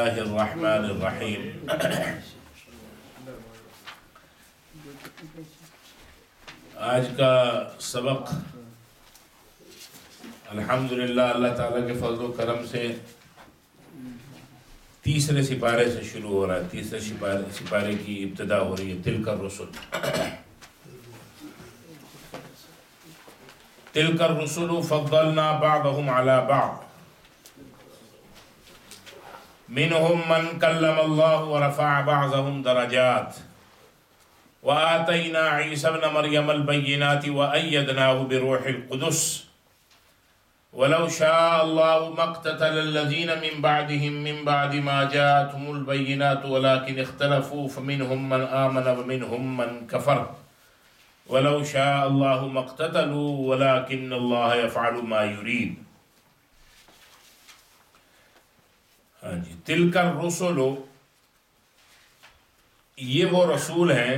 اللہ الرحمن الرحیم۔ آج کا سبق الحمدللہ اللہ تعالیٰ کے فضل و کرم سے تیسرے سپارے سے شروع ہو رہا ہے۔ تیسرے سپارے کی ابتدا ہو رہی ہے۔ تلک الرسل، تلک الرسل فضلنا بعضهم على بعض منهم من كلم الله ورفع بعضهم درجات وآتينا عيسى ابن مريم البينات وأيدناه بروح القدس ولو شاء الله ما اقتتل الذين من بعدهم من بعد ما جاءتهم البينات ولكن اختلفوا فمنهم من آمن ومنهم من كفر ولو شاء الله ما اقتتلوا ولكن الله يفعل ما يريد۔ ہاں جی، تلک الرسل، یہ وہ رسول ہیں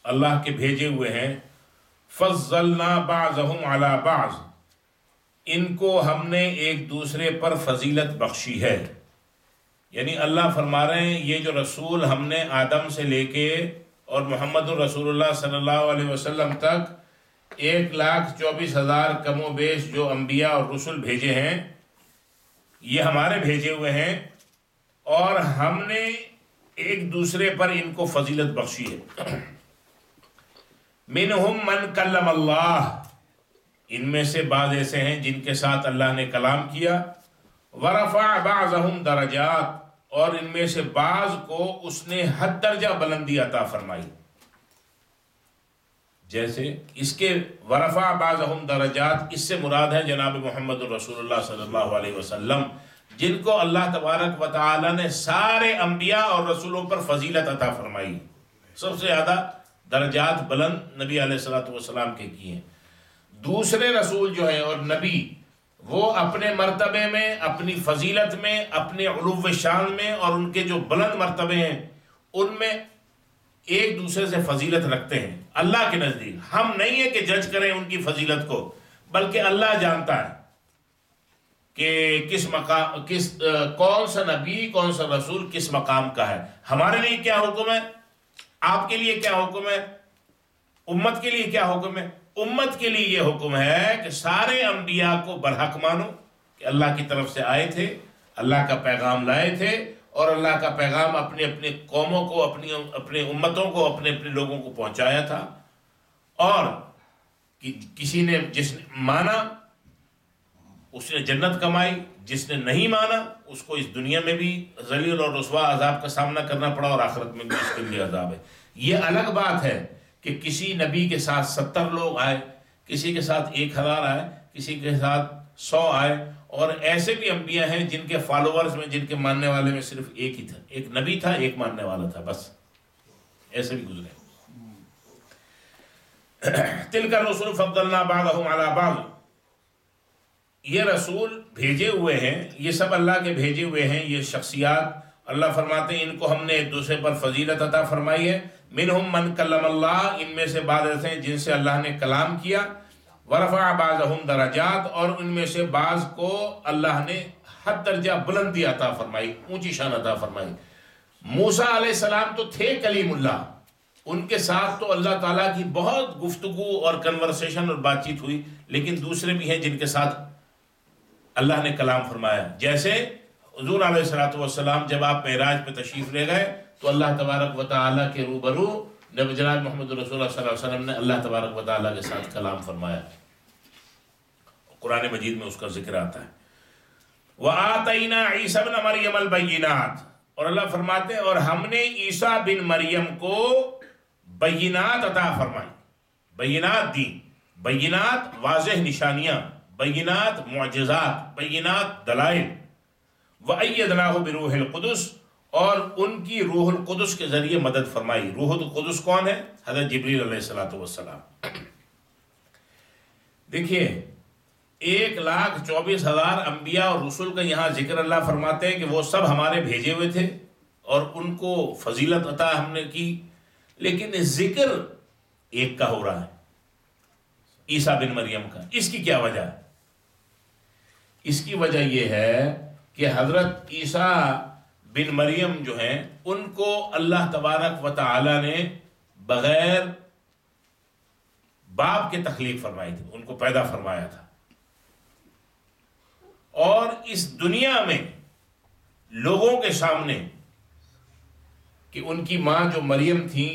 اللہ کے بھیجے ہوئے ہیں۔ فضلنا بعضهم على بعض، ان کو ہم نے ایک دوسرے پر فضیلت بخشی ہے۔ یعنی اللہ فرما رہے ہیں یہ جو رسول ہم نے آدم سے لے کے اور محمد الرسول اللہ صلی اللہ علیہ وسلم تک 1,24,000 کم و بیش جو انبیاء اور رسول بھیجے ہیں، یہ ہمارے بھیجے ہوئے ہیں، اور ہم نے ایک دوسرے پر ان کو فضیلت بخشی ہے۔ منہم من کلم اللہ، ان میں سے بعض ایسے ہیں جن کے ساتھ اللہ نے کلام کیا۔ ورفع بعضهم درجات، اور ان میں سے بعض کو اس نے حد درجہ بلندی عطا فرمائی۔ جیسے اس کے ورفع بعضهم درجات، اس سے مراد ہے جناب محمد الرسول اللہ صلی اللہ علیہ وسلم، جن کو اللہ تبارک و تعالی نے سارے انبیاء اور رسولوں پر فضیلت عطا فرمائی۔ سب سے زیادہ درجات بلند نبی علیہ الصلوۃ والسلام کے کیے ہیں۔ دوسرے رسول جو ہیں اور نبی، وہ اپنے مرتبے میں، اپنی فضیلت میں، اپنے علو شان میں، اور ان کے جو بلند مرتبے ہیں ان میں ایک دوسرے سے فضیلت رکھتے ہیں اللہ کے نزدیک۔ ہم نہیں ہے کہ جج کریں ان کی فضیلت کو، بلکہ اللہ جانتا ہے کہ کس مقام، کون سا نبی، کون سا رسول کس مقام کا ہے۔ ہمارے لیے کیا حکم ہے، آپ کے لیے کیا حکم ہے، امت کے لیے کیا حکم ہے؟ امت کے لیے یہ حکم ہے کہ سارے انبیاء کو برحق مانو کہ اللہ کی طرف سے آئے تھے، اللہ کا پیغام لائے تھے، اور اللہ کا پیغام اپنے اپنے قوموں کو، اپنے امتوں کو، اپنے اپنے لوگوں کو پہنچایا تھا۔ اور کسی نے، جس نے مانا اس نے جنت کمائی، جس نے نہیں مانا اس کو اس دنیا میں بھی ذلیل اور رسوا عذاب کا سامنا کرنا پڑا، اور آخرت میں بھی اس کے لیے عذاب ہے۔ یہ الگ بات ہے کہ کسی نبی کے ساتھ 70 لوگ آئے، کسی کے ساتھ 1,000 آئے، کسی کے ساتھ 100 آئے، اور ایسے بھی انبیاء ہیں جن کے فالوورز میں، جن کے ماننے والے میں صرف ایک ہی تھا، ایک نبی تھا، ایک ماننے والا تھا، بس۔ ایسے بھی گزرے۔ تلک الرسل فضلنا بعضهم على بعض، یہ رسول بھیجے ہوئے ہیں، یہ سب اللہ کے بھیجے ہوئے ہیں، یہ شخصیات اللہ فرماتے ہیں ان کو ہم نے ایک دوسرے پر فضیلت عطا فرمائی ہے۔ منہم من کلم اللہ، ان میں سے بعض ایسے ہیں جن سے اللہ نے کلام کیا۔ ورفع بعضهم درجات، اور ان میں سے بعض کو اللہ نے حد درجہ بلندی عطا فرمائی، اونچی شان عطا فرمائی۔ موسیٰ علیہ السلام تو تھے کلیم اللہ، ان کے ساتھ تو اللہ تعالیٰ کی بہت گفتگو اور کنورسیشن اور بات چیت ہوئی، لیکن دوسرے بھی ہیں جن کے ساتھ اللہ نے کلام فرمایا۔ جیسے حضور علیہ الصلوۃ والسلام جب آپ معراج پہ تشریف لے گئے تو اللہ تبارک و تعالیٰ کے روبرو جناب محمد رسول اللہ صلی اللہ علیہ وسلم نے اللہ تبارک و تعالیٰ کے ساتھ کلام فرمایا۔ قرآن مجید میں اس کا ذکر آتا ہے۔ وَآتَيْنَا عِيسَى ابْنَ مَرْيَمَ الْبَيِّنَاتِ، اور اللہ فرماتے ہیں اور ہم نے عیسیٰ بن مریم کو بینات عطا فرمائی، بینات دی، بینات واضح نشانیاں، بینات معجزات، بینات دلائل۔ وَأَيَّدْنَاهُ بِرُوحِ الْقُدُسِ، اور ان کی روح القدس کے ذریعے مدد فرمائی۔ روح القدس کون ہے؟ حضرت جبریل علیہ السلام۔ دیکھیے 1,24,000 انبیاء اور رسول کا یہاں ذکر اللہ فرماتے ہیں کہ وہ سب ہمارے بھیجے ہوئے تھے اور ان کو فضیلت عطا ہم نے کی، لیکن ذکر ایک کا ہو رہا ہے، عیسیٰ بن مریم کا۔ اس کی کیا وجہ ہے؟ اس کی وجہ یہ ہے کہ حضرت عیسیٰ بن مریم جو ہیں ان کو اللہ تبارک و تعالی نے بغیر باپ کے تخلیق فرمائی تھی، ان کو پیدا فرمایا تھا، اور اس دنیا میں لوگوں کے سامنے کہ ان کی ماں جو مریم تھی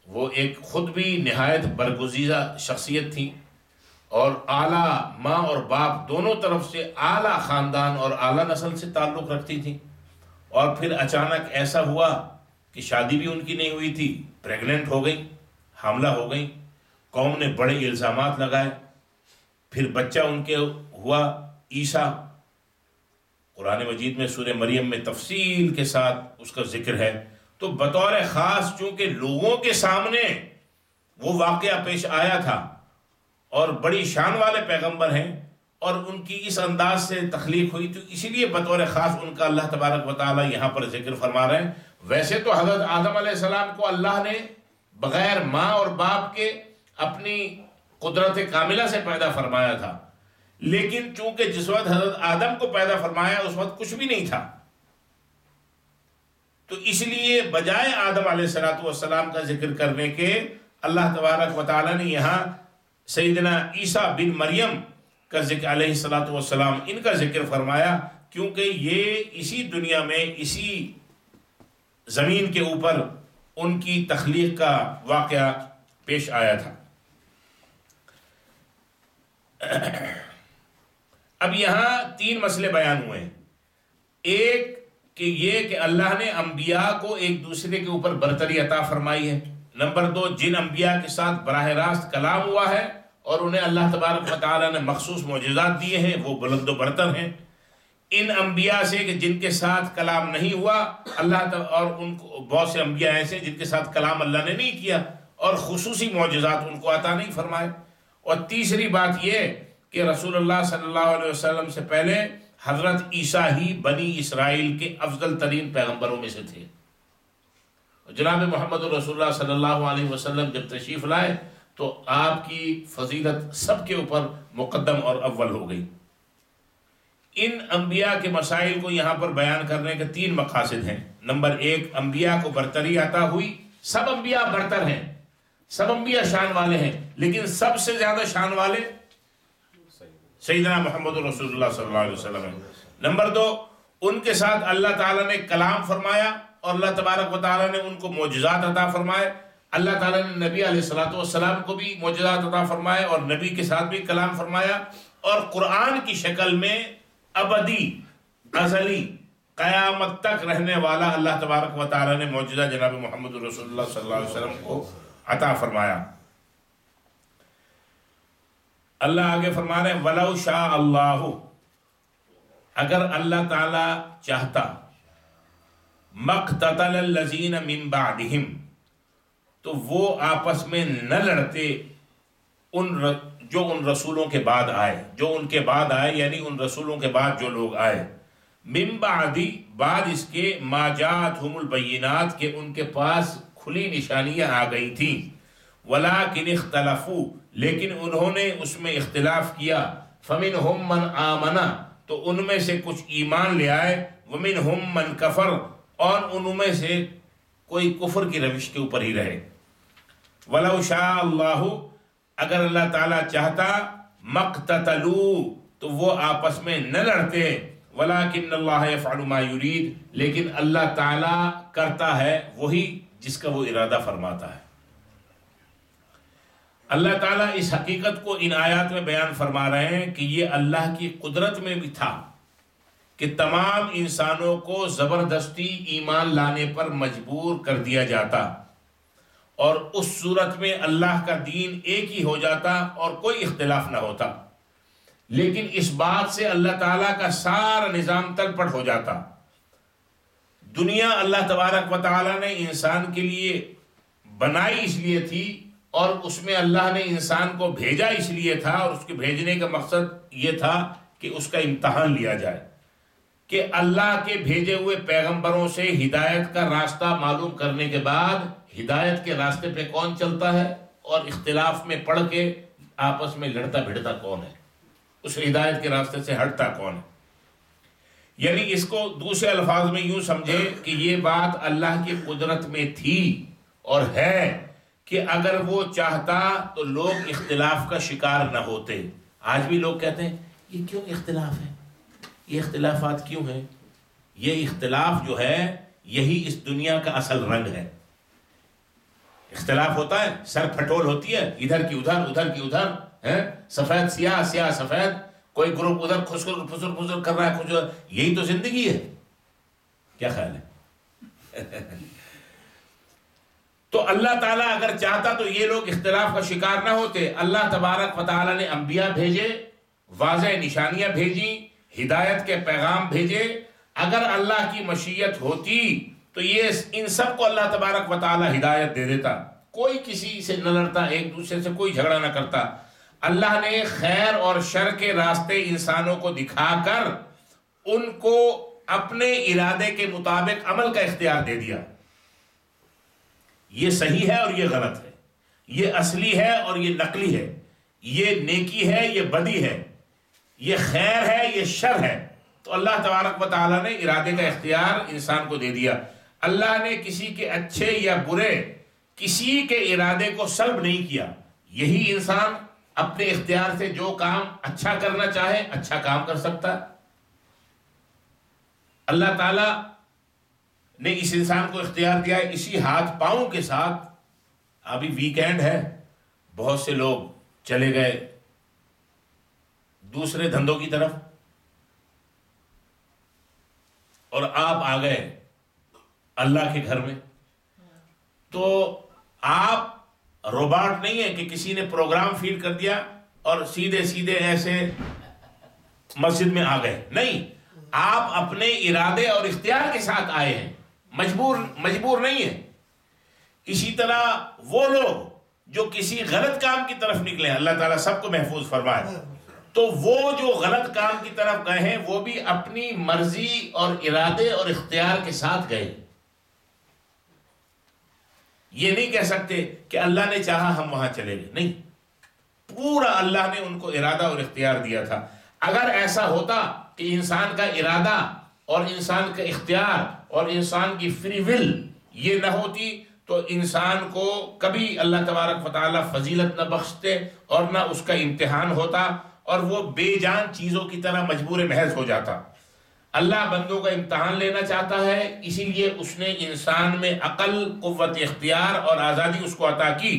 وہ ایک خود بھی نہایت برگزیدہ شخصیت تھی، اور اعلیٰ ماں اور باپ دونوں طرف سے اعلیٰ خاندان اور اعلیٰ نسل سے تعلق رکھتی تھی، اور پھر اچانک ایسا ہوا کہ شادی بھی ان کی نہیں ہوئی تھی، پریگننٹ ہو گئی، حاملہ ہو گئی، قوم نے بڑے الزامات لگائے، پھر بچہ ان کے ہوا عیسیٰ۔ قرآن مجید میں سورہ مریم میں تفصیل کے ساتھ اس کا ذکر ہے، تو بطور خاص چونکہ لوگوں کے سامنے وہ واقعہ پیش آیا تھا اور بڑی شان والے پیغمبر ہیں اور ان کی اس انداز سے تخلیق ہوئی، تو اسی لیے بطور خاص ان کا اللہ تبارک و تعالی یہاں پر ذکر فرما رہے ہیں۔ ویسے تو حضرت آدم علیہ السلام کو اللہ نے بغیر ماں اور باپ کے اپنی قدرت کاملہ سے پیدا فرمایا تھا، لیکن چونکہ جس وقت حضرت آدم کو پیدا فرمایا اس وقت کچھ بھی نہیں تھا، تو اس لیے بجائے آدم علیہ السلام کا ذکر کرنے کے اللہ تبارک و تعالی نے یہاں سیدنا عیسیٰ بن مریم کا ذکر علیہ السلام ان کا ذکر فرمایا، کیونکہ یہ اسی دنیا میں اسی زمین کے اوپر ان کی تخلیق کا واقعہ پیش آیا تھا۔ اب یہاں تین مسئلے بیان ہوئے ہیں، ایک کہ یہ کہ اللہ نے انبیاء کو ایک دوسرے کے اوپر برتری عطا فرمائی ہے، نمبر دو جن انبیاء کے ساتھ براہ راست کلام ہوا ہے اور انہیں اللہ تبارک و تعالی نے مخصوص معجزات دیے ہیں وہ بلند و برتر ہیں، ان انبیاء سے کہ جن کے ساتھ کلام نہیں ہوا اللہ اور ان کو بہت سے انبیاء ایسے جن کے ساتھ کلام اللہ نے نہیں کیا اور خصوصی معجزات ان کو عطا نہیں فرمائے، اور تیسری بات یہ کہ رسول اللہ صلی اللہ علیہ وسلم سے پہلے حضرت عیسیٰ ہی بنی اسرائیل کے افضل ترین پیغمبروں میں سے تھے، جناب محمد رسول اللہ صلی اللہ علیہ وسلم جب تشریف لائے تو آپ کی فضیلت سب کے اوپر مقدم اور اول ہو گئی۔ ان انبیاء کے مسائل کو یہاں پر بیان کرنے کے تین مقاصد ہیں۔ نمبر ایک، انبیاء کو برتری عطا ہوئی، سب انبیاء برتر ہیں، سب انبیاء شان والے ہیں، لیکن سب سے زیادہ شان والے سیدنا محمد رسول اللہ صلی اللہ علیہ وسلم ہیں۔ نمبر دو، ان کے ساتھ اللہ تعالیٰ نے کلام فرمایا اور اللہ تبارک و تعالیٰ نے ان کو معجزات عطا فرمائے، اللہ تعالیٰ نے نبی علیہ السلام کو بھی معجزات عطا فرمائے اور نبی کے ساتھ بھی کلام فرمایا، اور قرآن کی شکل میں ابدی ازلی قیامت تک رہنے والا اللہ تبارک و تعالیٰ نے معجزہ جناب محمد رسول اللہ صلی اللہ علیہ وسلم کو عطا فرمایا۔ اللہ آگے فرما رہے ہیں وَلَوْ شَاءَ اللَّهُ، اگر اللہ تعالیٰ چاہتا، مَقْتَتَلَ الَّذِينَ مِن بَعْدِهِمْ، تو وہ آپس میں نہ لڑتے جو ان رسولوں کے بعد آئے، جو ان کے بعد آئے یعنی ان رسولوں کے بعد جو لوگ آئے، من بعد، بعد اس کے ما جاءتہم البینات، کہ ان کے پاس کھلی نشانیاں آ گئی تھیں، ولیکن اختلفوا، لیکن انہوں نے اس میں اختلاف کیا، فمنہم من آمنا، تو ان میں سے کچھ ایمان لے آئے، ومنہم من کفر، اور ان میں سے کوئی کفر کی روش کے اوپر ہی رہے۔ وَلَوْ شَاءَ اللَّهُ، اگر اللہ تعالیٰ چاہتا، مَقْتَتَلُوا، تو وہ آپس میں نہ لڑتے، وَلَكِنَّ اللَّهَ يَفْعَلُ مَا يُرِيدُ، لیکن اللہ تعالیٰ کرتا ہے وہی جس کا وہ ارادہ فرماتا ہے۔ اللہ تعالیٰ اس حقیقت کو ان آیات میں بیان فرما رہے ہیں کہ یہ اللہ کی قدرت میں بھی تھا کہ تمام انسانوں کو زبردستی ایمان لانے پر مجبور کر دیا جاتا، اور اس صورت میں اللہ کا دین ایک ہی ہو جاتا اور کوئی اختلاف نہ ہوتا، لیکن اس بات سے اللہ تعالیٰ کا سارا نظام تلپٹ ہو جاتا۔ دنیا اللہ تبارک و تعالیٰ نے انسان کے لیے بنائی اس لیے تھی، اور اس میں اللہ نے انسان کو بھیجا اس لیے تھا، اور اس کے بھیجنے کا مقصد یہ تھا کہ اس کا امتحان لیا جائے کہ اللہ کے بھیجے ہوئے پیغمبروں سے ہدایت کا راستہ معلوم کرنے کے بعد ہدایت کے راستے پہ کون چلتا ہے اور اختلاف میں پڑھ کے آپس میں لڑتا بھڑتا کون ہے، اس ہدایت کے راستے سے ہٹتا کون ہے۔ یعنی اس کو دوسرے الفاظ میں یوں سمجھے کہ یہ بات اللہ کی قدرت میں تھی اور ہے کہ اگر وہ چاہتا تو لوگ اختلاف کا شکار نہ ہوتے. آج بھی لوگ کہتے ہیں یہ کیوں اختلاف ہے، یہ اختلافات کیوں ہیں؟ یہ اختلاف جو ہے یہی اس دنیا کا اصل رنگ ہے. اختلاف ہوتا ہے، سر پھٹول ہوتی ہے، ادھر کی ادھر، ادھر کی ادھر، سفید سیاہ، سیاہ سفید، کوئی گروپ ادھر پھسل پھسل کر رہا ہے، یہی تو زندگی ہے. کیا خیال ہے؟ تو اللہ تعالیٰ اگر چاہتا تو یہ لوگ اختلاف کا شکار نہ ہوتے. اللہ تبارک و تعالیٰ نے انبیاء بھیجے، واضح نشانیاں بھیجی، ہدایت کے پیغام بھیجے. اگر اللہ کی مشیت ہوتی تو یہ ان سب کو اللہ تبارک و تعالیٰ ہدایت دے دیتا. کوئی کسی سے نہ لڑتا، ایک دوسرے سے کوئی جھگڑا نہ کرتا. اللہ نے خیر اور شر کے راستے انسانوں کو دکھا کر ان کو اپنے ارادے کے مطابق عمل کا اختیار دے دیا. یہ صحیح ہے اور یہ غلط ہے، یہ اصلی ہے اور یہ نقلی ہے، یہ نیکی ہے، یہ بدی ہے، یہ خیر ہے، یہ شر ہے. تو اللہ تبارک و تعالیٰ نے ارادے کا اختیار انسان کو دے دیا. اللہ نے کسی کے اچھے یا برے کسی کے ارادے کو سلب نہیں کیا. یہی انسان اپنے اختیار سے جو کام اچھا کرنا چاہے اچھا کام کر سکتا ہے. اللہ تعالیٰ نے اس انسان کو اختیار دیا ہے اسی ہاتھ پاؤں کے ساتھ. ابھی ویکینڈ ہے، بہت سے لوگ چلے گئے دوسرے دھندوں کی طرف اور آپ آ گئے اللہ کے گھر میں. تو آپ روباٹ نہیں ہیں کہ کسی نے پروگرام فیڈ کر دیا اور سیدھے سیدھے ایسے مسجد میں آ گئے. نہیں، آپ اپنے ارادے اور اختیار کے ساتھ آئے ہیں، مجبور نہیں ہیں. اسی طرح وہ لوگ جو کسی غلط کام کی طرف نکلے ہیں، اللہ تعالیٰ سب کو محفوظ فرمائے، تو وہ جو غلط کام کی طرف گئے ہیں وہ بھی اپنی مرضی اور ارادے اور اختیار کے ساتھ گئے. یہ نہیں کہہ سکتے کہ اللہ نے چاہا ہم وہاں چلے گئے. نہیں، پورا اللہ نے ان کو ارادہ اور اختیار دیا تھا. اگر ایسا ہوتا کہ انسان کا ارادہ اور انسان کا اختیار اور انسان کی فری ول یہ نہ ہوتی تو انسان کو کبھی اللہ تبارک و تعالیٰ فضیلت نہ بخشتے اور نہ اس کا امتحان ہوتا اور وہ بے جان چیزوں کی طرح مجبور محض ہو جاتا. اللہ بندوں کا امتحان لینا چاہتا ہے، اسی لیے اس نے انسان میں عقل، قوت اختیار اور آزادی اس کو عطا کی.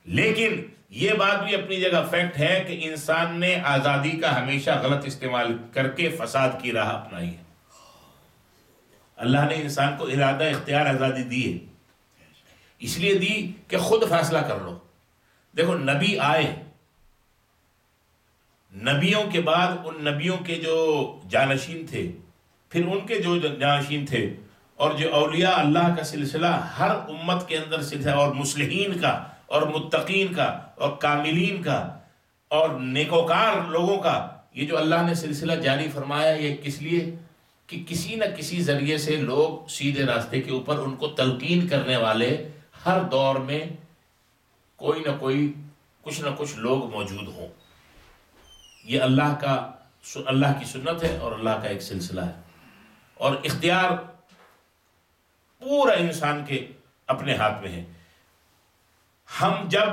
لیکن یہ بات بھی اپنی جگہ فیکٹ ہے کہ انسان نے آزادی کا ہمیشہ غلط استعمال کر کے فساد کی راہ اپنائی ہے. اللہ نے انسان کو ارادہ، اختیار، آزادی دی ہے، اس لیے دی کہ خود فیصلہ کر لو. دیکھو نبی آئے، نبیوں کے بعد ان نبیوں کے جو جانشین تھے، پھر ان کے جو جانشین تھے، اور جو اولیاء اللہ کا سلسلہ ہر امت کے اندر سلسلہ، اور مصلحین کا اور متقین کا اور کاملین کا اور نیکوکار لوگوں کا، یہ جو اللہ نے سلسلہ جاری فرمایا یہ کس لیے؟ کہ کسی نہ کسی ذریعے سے لوگ سیدھے راستے کے اوپر ان کو تلقین کرنے والے ہر دور میں کوئی نہ کوئی، کچھ نہ کچھ لوگ موجود ہوں. یہ اللہ کی سنت ہے اور اللہ کا ایک سلسلہ ہے. اور اختیار پورا انسان کے اپنے ہاتھ میں ہے. ہم جب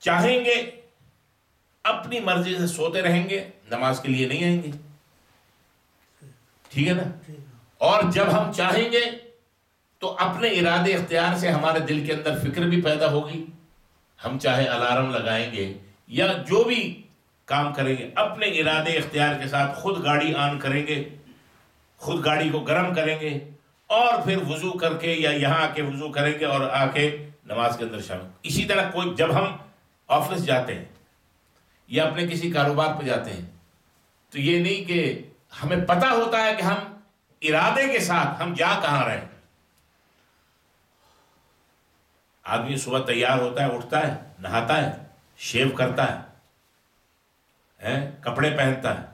چاہیں گے اپنی مرضی سے سوتے رہیں گے، نماز کے لیے نہیں آئیں گے، ٹھیک ہے نا؟ اور جب ہم چاہیں گے تو اپنے ارادے اختیار سے ہمارے دل کے اندر فکر بھی پیدا ہوگی، ہم چاہے الارم لگائیں گے یا جو بھی کام کریں گے اپنے ارادے اختیار کے ساتھ. خود گاڑی آن کریں گے، خود گاڑی کو گرم کریں گے اور پھر وضو کر کے یا یہاں آ کے وضو کریں گے اور آ کے نماز کے اندر شامل. اسی طرح کوئی جب ہم آفس جاتے ہیں یا اپنے کسی کاروبار پہ جاتے ہیں تو یہ نہیں کہ ہمیں پتہ ہوتا ہے کہ ہم ارادے کے ساتھ ہم جا کہاں رہے ہیں. آدمی صبح تیار ہوتا ہے، اٹھتا ہے، نہاتا ہے، شیو کرتا ہے، کپڑے پہنتا ہے،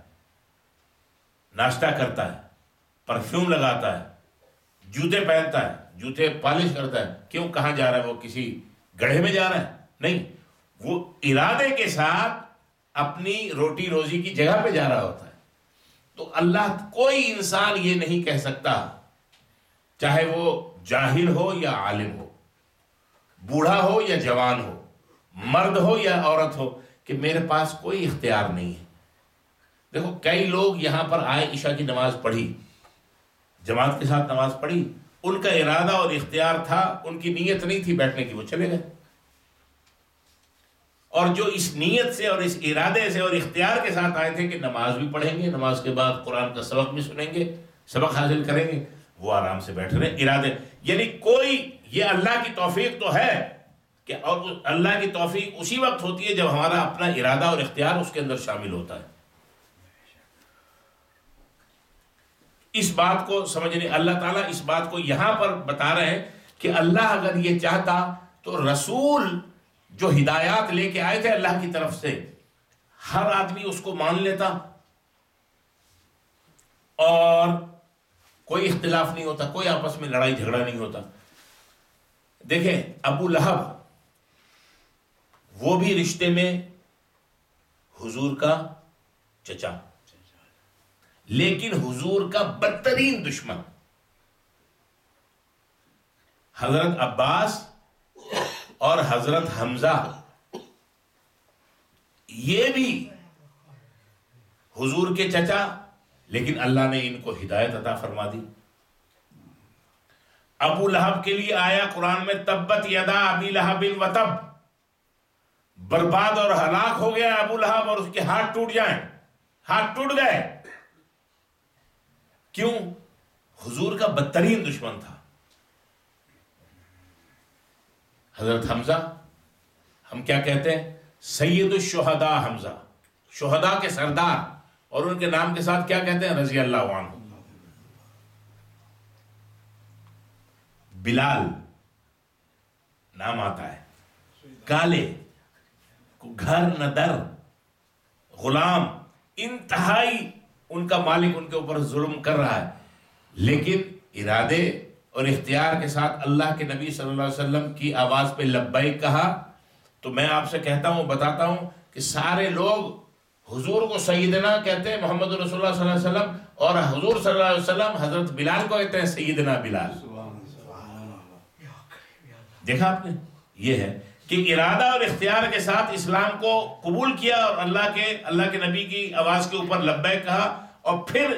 ناشتہ کرتا ہے، پرفیوم لگاتا ہے، جوتے پہنتا ہے، جوتے پالش کرتا ہے. کیوں؟ کہاں جا رہا ہے؟ وہ کسی گڑھے میں جا رہا ہے؟ نہیں، وہ ارادے کے ساتھ اپنی روٹی روزی کی جگہ پہ جا رہا ہوتا ہے. تو اللہ کوئی انسان یہ نہیں کہہ سکتا، چاہے وہ جاہل ہو یا عالم ہو، بوڑھا ہو یا جوان ہو، مرد ہو یا عورت ہو، کہ میرے پاس کوئی اختیار نہیں ہے۔ دیکھو کئی لوگ یہاں پر آئے، عشاء کی نماز پڑھی، جماعت کے ساتھ نماز پڑھی، ان کا ارادہ اور اختیار تھا، ان کی نیت نہیں تھی بیٹھنے کی، وہ چلے گئے۔ اور جو اس نیت سے اور اس ارادے سے اور اختیار کے ساتھ آئے تھے کہ نماز بھی پڑھیں گے، نماز کے بعد قرآن کا سبق بھی سنیں گے، سبق حاصل کریں گے، وہ آرام سے بیٹھ رہے ارادے، یعنی کوئی، یہ اللہ کی توفیق تو ہے کہ، اور اللہ کی توفیق اسی وقت ہوتی ہے جب ہمارا اپنا ارادہ اور اختیار اس کے اندر شامل ہوتا ہے۔ اس بات کو سمجھنے، اللہ تعالیٰ اس بات کو یہاں پر بتا رہے ہیں کہ اللہ اگر یہ چاہتا تو رسول جو ہدایات لے کے آئے تھے اللہ کی طرف سے، ہر آدمی اس کو مان لیتا اور کوئی اختلاف نہیں ہوتا، کوئی آپس میں لڑائی جھگڑا نہیں ہوتا۔ دیکھیں ابو لہب، وہ بھی رشتے میں حضور کا چچا، لیکن حضور کا بدترین دشمن۔ حضرت عباس اور حضرت حمزہ یہ بھی حضور کے چچا، لیکن اللہ نے ان کو ہدایت عطا فرما دی۔ ابو لہب کے لیے آیا قرآن میں تبت یدا ابی لہب وتب، برباد اور ہلاک ہو گیا ابو لہب اور اس کے ہاتھ ٹوٹ جائیں، ہاتھ ٹوٹ گئے۔ کیوں؟ حضور کا بدترین دشمن تھا۔ حضرت حمزہ، ہم کیا کہتے ہیں؟ سید الشہداء حمزہ، شہداء کے سردار، اور ان کے نام کے ساتھ کیا کہتے ہیں؟ رضی اللہ عنہ۔ بلال نام آتا ہے، کالے، گھر نہ در، غلام، انتہائی ان کا مالک ان کے اوپر ظلم کر رہا ہے، لیکن ارادے اور اختیار کے ساتھ اللہ کے نبی صلی اللہ علیہ وسلم کی آواز پہ لبیک کہا۔ تو میں آپ سے کہتا ہوں، بتاتا ہوں کہ سارے لوگ حضور کو سیدنا کہتے ہیں، محمد رسول اللہ صلی اللہ علیہ وسلم، اور حضور صلی اللہ علیہ وسلم حضرت بلال کو کہتے ہیں سیدنا بلال۔ دیکھا آپ نے؟ یہ ہے کہ ارادہ اور اختیار کے ساتھ اسلام کو قبول کیا اور اللہ کے نبی کی آواز کے اوپر لبیک کہا، اور پھر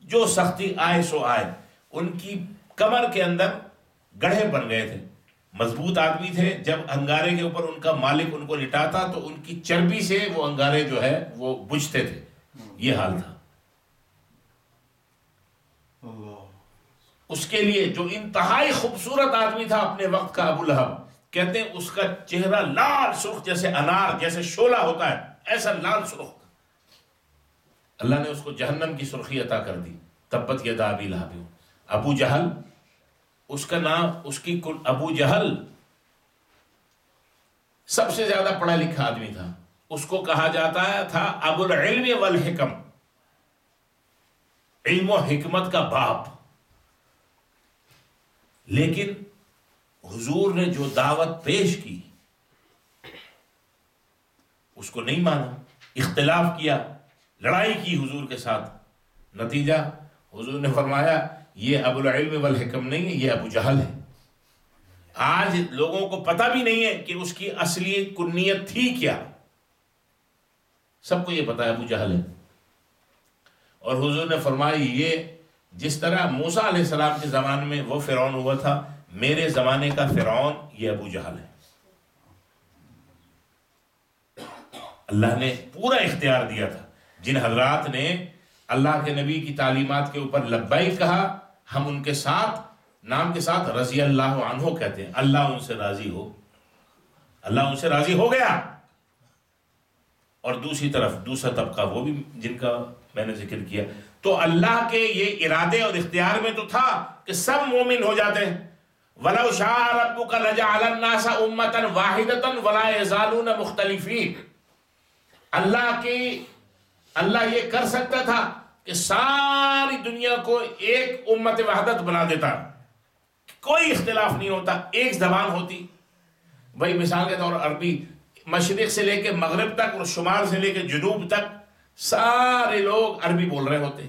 جو سختی آئے سو آئے۔ ان کی کمر کے اندر گڑھے بن گئے تھے، مضبوط آدمی تھے، جب انگارے کے اوپر ان کا مالک ان کو لٹاتا تو ان کی چربی سے وہ انگارے جو ہے وہ بجھتے تھے، یہ حال تھا۔ اس کے لیے جو انتہائی خوبصورت آدمی تھا اپنے وقت کا ابو لہب، کہتے ہیں اس کا چہرہ لال سرخ جیسے انار، جیسے شعلہ ہوتا ہے، ایسا لال سرخ۔ اللہ نے اس کو جہنم کی سرخی عطا کر دی۔ تبت یدا ابی لہب۔ ابو جہل، اس کا نام، اس کی ابو جہل سب سے زیادہ پڑھا لکھا آدمی تھا، اس کو کہا جاتا تھا ابو العلم والحکم، علم و حکمت کا باپ۔ لیکن حضور نے جو دعوت پیش کی اس کو نہیں مانا، اختلاف کیا، لڑائی کی حضور کے ساتھ۔ نتیجہ حضور نے فرمایا یہ ابو العلم والحکم نہیں ہے، یہ ابو جہل ہے۔ آج لوگوں کو پتہ بھی نہیں ہے کہ اس کی اصلی کنیت تھی کیا، سب کو یہ پتہ ہے ابو جہل ہے۔ اور حضور نے فرمایا یہ جس طرح موسیٰ علیہ السلام کے زمانے میں وہ فرعون ہوا تھا، میرے زمانے کا فرعون یہ ابو جہل ہے۔ اللہ نے پورا اختیار دیا تھا۔ جن حضرات نے اللہ کے نبی کی تعلیمات کے اوپر لبیک کہا، ہم ان کے ساتھ، نام کے ساتھ رضی اللہ عنہ کہتے ہیں، اللہ ان سے راضی ہو، اللہ ان سے راضی ہو گیا۔ اور دوسری طرف دوسرا طبقہ وہ بھی جن کا میں نے ذکر کیا، تو اللہ کے یہ ارادے اور اختیار میں تو تھا کہ سب مومن ہو جاتے ہیں۔ وَلَوْ شَاءَ رَبُّكَ لَجَعَلَ النَّاسَ أُمَّةً وَاحِدَةً وَلَا يَزَالُونَ مُخْتَلِفِينَ۔ اللہ یہ کر سکتا تھا کہ ساری دنیا کو ایک امت وحدت بنا دیتا، کوئی اختلاف نہیں ہوتا، ایک زبان ہوتی۔ بھائی مثال کے طور عربی مشرق سے لے کے مغرب تک اور شمال سے لے کے جنوب تک سارے لوگ عربی بول رہے ہوتے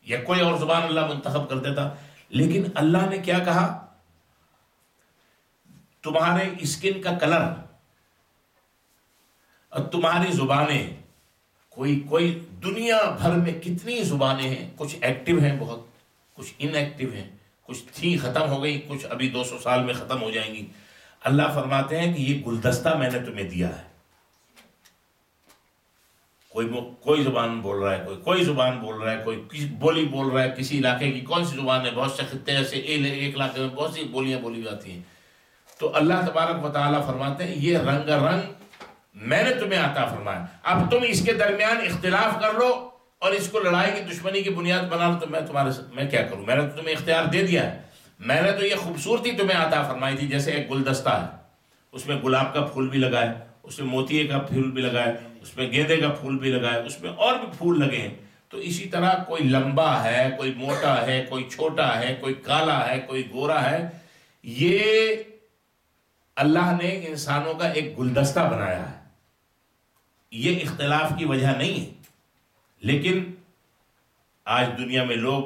یا کوئی اور زبان اللہ منتخب کر دیتا، لیکن اللہ نے کیا کہا؟ تمہارے اسکن کا کلر اور تمہاری زبانیں، کوئی دنیا بھر میں کتنی زبانیں ہیں، کچھ ایکٹیو ہیں بہت، کچھ ان ایکٹیو ہیں، کچھ تھی ختم ہو گئی، کچھ ابھی 200 سال میں ختم ہو جائیں گی۔ اللہ فرماتے ہیں کہ یہ گلدستہ میں نے تمہیں دیا ہے۔ کوئی زبان بول رہا ہے، کوئی زبان بول رہا ہے، کوئی بولی بول رہا ہے، کسی علاقے کی کون سی زبان ہے، بہت سے خطے ایسے، ایک علاقے میں بہت سی بولیاں بولی جاتی ہیں۔ تو اللہ تبارک و تعالیٰ فرماتے ہیں یہ رنگ رنگ میں نے تمہیں عطا فرمایا، اب تم اس کے درمیان اختلاف کر لو اور اس کو لڑائی کی دشمنی کی بنیاد بنا لو، تو میں کیا کروں؟ میں نے تو تمہیں اختیار دے دیا ہے، میں نے تو یہ خوبصورتی تمہیں عطا فرمائی تھی، جیسے ایک گلدستہ ہے، اس میں گلاب کا پھول بھی لگا ہے، اس میں موتیے کا پھول بھی لگا ہے، اس میں گیندے کا پھول بھی لگا ہے، اس میں اور بھی پھول لگے ہیں۔ تو اسی طرح کوئی لمبا ہے، کوئی موٹا ہے، کوئی چھوٹا ہے، کوئی کالا ہے، کوئی گورا ہے، یہ اللہ نے انسانوں کا ایک گلدستہ بنایا ہے۔ یہ اختلاف کی وجہ نہیں ہے، لیکن آج دنیا میں لوگ